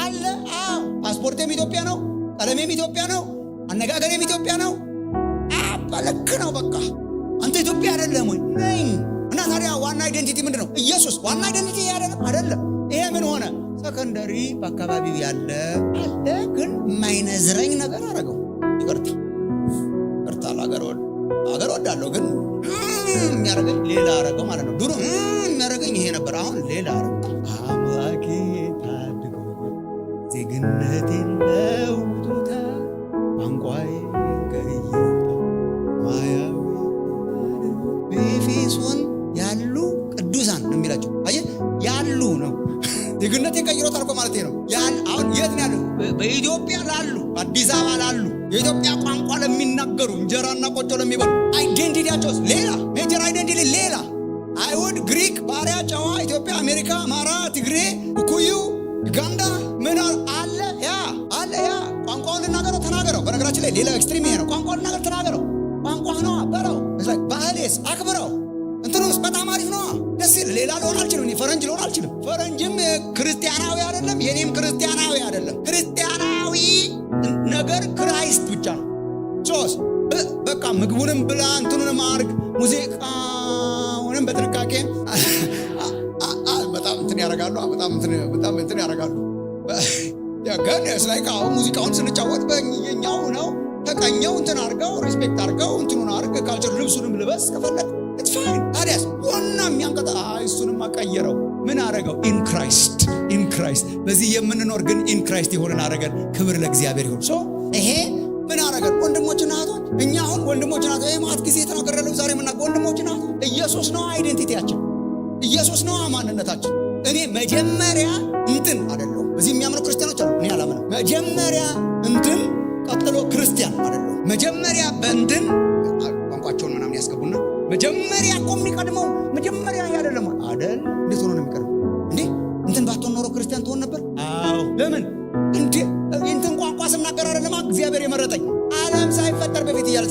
አለ። አዎ ፓስፖርቴም ኢትዮጵያ ነው፣ ቀለሜም ኢትዮጵያ ነው፣ አነጋገሬም ኢትዮጵያ ነው። ልክ ነው። በቃ አንተ ኢትዮጵያ አይደለም ወይ? ነኝ። እና ታዲያ ዋና አይደንቲቲ ምንድን ነው? ኢየሱስ ዋና አይደንቲቲ አይደለም። ይሄ ምን ሆነ? ሰከንደሪ በአካባቢው ያለ አለ ግን የማይነዝረኝ ነገር አረገው። ይቅርታ አገር ወዳለሁ ግን የሚያደርገኝ ሌላ አረገው ማለት ነው። ድሮ የሚያደርገኝ ይሄ ነበር፣ አሁን ሌላ አረገው። አምላኬ ታድጎኛል፣ ዜግነቴን ለውጦታል፣ ቋንቋዬ ቀይሮታል። በኤፌሶን ያሉ ቅዱሳን ነው የሚላቸው። አየህ ያሉ ነው ዜግነቴ ቀይሮታል እኮ ማለት ነው። አሁን የት ነው ያሉ? በኢትዮጵያ ላሉ፣ አዲስ አበባ ላሉ፣ የኢትዮጵያ ቋንቋ ለሚናገሩ፣ እንጀራና ቆጮ ለሚበሉ አይዴንቲቲያቸው ሌላ፣ ሜጀር አይዴንቲቲ ሌላ። አይሁድ፣ ግሪክ፣ ባሪያ፣ ጨዋ፣ ኢትዮጵያ፣ አሜሪካ፣ አማራ፣ ትግሬ፣ ኩዩ፣ ዩጋንዳ ምን አለ? ያ ቋንቋውን ልናገረው ተናገረው። በነገራችን ላይ ሌላ ኤክስትሪም ይሄ ነው። ቋንቋውን ልናገር ተናገረው። ቋንቋ ነው አበረው። ባህሌስ አክብረው። እንትኑስ በጣም አሪፍ ነው፣ ደስ ይል። ሌላ ልሆን አልችልም፣ ፈረንጅ ልሆን አልችልም። ፈረንጅም ክርስቲያናዊ አይደለም፣ የኔም ክርስቲያናዊ አይደለም። ክርስቲያናዊ ነገር ክራይስት ብቻ ነው። ሶስት በቃ ምግቡንም ብላ እንትኑንም አርግ፣ ሙዚቃውንም በጥንቃቄ በጣም እንትን ያደርጋሉ። በጣም እንትን ያደርጋሉ። ግን ስላይክ አሁን ሙዚቃውን ስንጫወት በኛው ነው ተቀኘው እንትን አርገው ሪስፔክት አርገው እንትኑን አርገ ካልቸር ልብሱንም ልበስ ከፈለግ ኢትስ ፋይን። ታዲያስ ዋና የሚያንቀጣ እሱንም አቀየረው። ምን አረገው? ኢን ክራይስት በዚህ የምንኖር ግን ኢን ክራይስት የሆነን አረገን። ክብር ለእግዚአብሔር ይሁን። ይሄ ምን አረገን? ወንድሞችና እህቶች። እኛ አሁን ወንድሞችና እህቶች ማት ጊዜ የተናገረለው ዛሬ የምናውቀው ወንድሞችና እህቶች ኢየሱስ ነው አይዴንቲቲያችን፣ ኢየሱስ ነው ማንነታችን። እኔ መጀመሪያ እንትን አይደለሁ። በዚህ የሚያምኑ ክርስቲያኖች አሉ። እኔ አላምንም። መጀመሪያ እንትን ቀጥሎ ክርስቲያን አይደለም። መጀመሪያ በእንትን ቋንቋቸውን ምናምን ያስገቡና መጀመሪያ እኮ የሚቀድመው መጀመሪያ አይደለም አይደል? እንዴት ሆኖ ነው የሚቀድመው እንዴ? እንትን ባትሆን ኖሮ ክርስቲያን ትሆን ነበር? አዎ። ለምን እንዴ? እንትን ቋንቋ ስናገር አይደለም እግዚአብሔር የመረጠኝ ዓለም ሳይፈጠር በፊት እያለ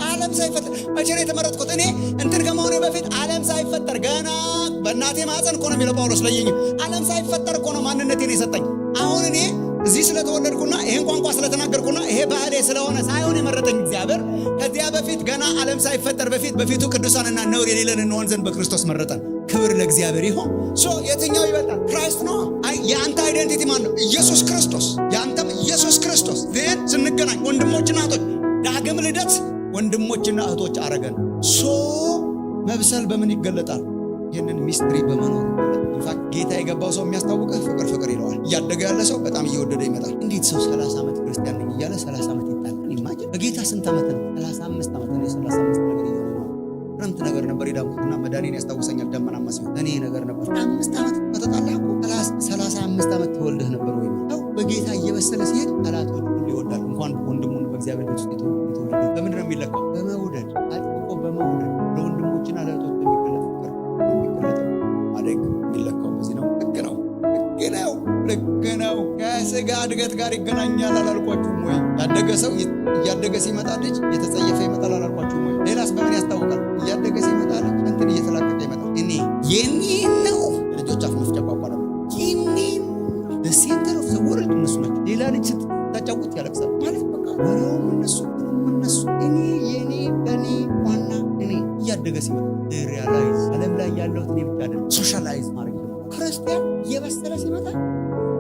ዓለም ሳይፈጠር መቼ ነው የተመረጥኩት? እኔ እንትን ከመሆኔ በፊት ዓለም ሳይፈጠር ገና በእናቴ ማህፀን እኮ ነው የሚለው ጳውሎስ ለየኝ። ዓለም ሳይፈጠር እኮ ነው ማንነቴን የሰጠኝ። አሁን እኔ እዚህ ስለተወለድኩና ይሄን ቋንቋ ስለተናገርኩና ይሄ ባህሌ ስለሆነ ሳይሆን የመረጠኝ እግዚአብሔር ከዚያ በፊት ገና ዓለም ሳይፈጠር በፊቱ ቅዱሳንና ነውር የሌለን እንሆን ዘንድ በክርስቶስ መረጠን። ክብር ለእግዚአብሔር ይሁን። የትኛው ይበልጣል? ክራይስት ነው። የአንተ አይደንቲቲ ማን ነው? ኢየሱስ ክርስቶስ። የአንተም ኢየሱስ ክርስቶስ። ግን ስንገናኝ ወንድሞችና እህቶች፣ ዳግም ልደት ወንድሞችና እህቶች አረገን። መብሰል በምን ይገለጣል? ይህንን ሚስትሪ በመኖር ኢንፋክት ጌታ የገባው ሰው የሚያስታውቅህ ፍቅር ይለዋል። እያደገ ያለ ሰው በጣም እየወደደ ይመጣል። እንዴት ሰው 30 ዓመት ክርስቲያን ነኝ እያለ 30 ዓመት ይጣላል? ኢማጂን። በጌታ ስንት ዓመት ነው? 35 ዓመት ነው። 35 ነገር እየሆነ ነው። ክረምት ነገር ነበር የዳንኩትና መዳኔን ያስታውሰኛል። ደመናማ ሲሆን እኔ ነገር ነበር። 5 ዓመት ከተጣላ እኮ 35 ዓመት ተወልደህ ነበር ወይ? አው በጌታ እየበሰለ ሲሄድ ጠላቶች ሁሉ ይወዳል። እንኳን ወንድሙን በእግዚአብሔር ቤት ውስጥ የተወለደ። በምንድን ነው የሚለካው? በመውደድ አጥብቆ በመውደድ ለወንድሞችና ከስጋ እድገት ጋር ይገናኛል አላልኳችሁም ወይ? ያደገ ሰው እያደገ ሲመጣ ልጅ እየተጸየፈ ይመጣል አላልኳችሁም ወይ? ሌላስ በምን ያስታውቃል? እያደገ ሲመጣ ልጅ እንትን እየተላቀቀ ይመጣል። እኔ የኔ ነው ልጆች አፍ መፍጫ ቋንቋ ነው። የኔ ሴንተር ኦፍ ዘ ወርልድ እነሱ ናቸው። ሌላ ልጅ ስታጫውት ያለቅሳል ማለት በቃ ወሬውም እነሱ እኔ የኔ በኔ ዋና እኔ እያደገ ሲመጣ ሪያላይዝ ዓለም ላይ ያለሁት እኔ ብቻ አይደለም። ሶሻላይዝ ማድረግ ክርስቲያን እየበሰለ ሲመጣ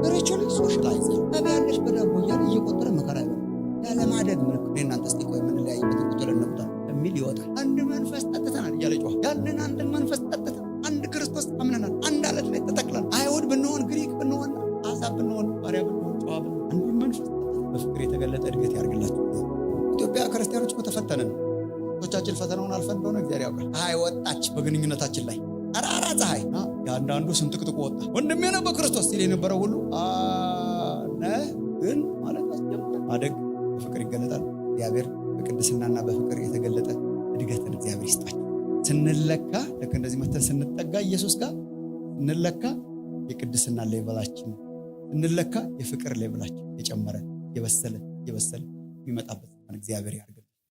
ሪቹሊ ሶሻላይዝ ታቢያለሽ በዳቦ እያለ እየቆጠረ መከራ ይበላል። ያለማደግ ምልክት እኔ እናንተ እስቲ ቆይ ምን ላይ በተቆጠረ እንቁጠር የሚል ይወጣል። አንድ መንፈስ ጠጥተናል እያለ ጮኸ። ያንን አንድ መንፈስ ጠጥተን አንድ ክርስቶስ አምነናል። አንድ አለት ላይ ተተክለን አይሁድ ብንሆን ግሪክ ብንሆን አሕዛብ ብንሆን ባሪያ ብንሆን ጨዋ ብንሆን አንድ መንፈስ በፍቅር የተገለጠ እድገት ያርግላችሁ። ኢትዮጵያ ክርስቲያኖች እኮ ተፈተንን። ቶቻችን ፈተናውን አልፈን እንደሆነ እግዚአብሔር ያውቃል። ፀሐይ ወጣች በግንኙነታችን ላይ አራራ ፀሐይ የአንዳንዱ ስንጥቅጥቁ ወጣ። ወንድሜ ነው በክርስቶስ ሲል የነበረው ሁሉ ግን ማለት አስጀምረ ማደግ በፍቅር ይገለጣል። እግዚአብሔር በቅድስናና በፍቅር የተገለጠ እድገትን እግዚአብሔር ይስጣል። ስንለካ ልክ እንደዚህ መተን ስንጠጋ ኢየሱስ ጋር ስንለካ የቅድስና ሌቨላችን ስንለካ የፍቅር ሌቨላችን የጨመረ የበሰለ የሚመጣበት እግዚአብሔር ያርግ።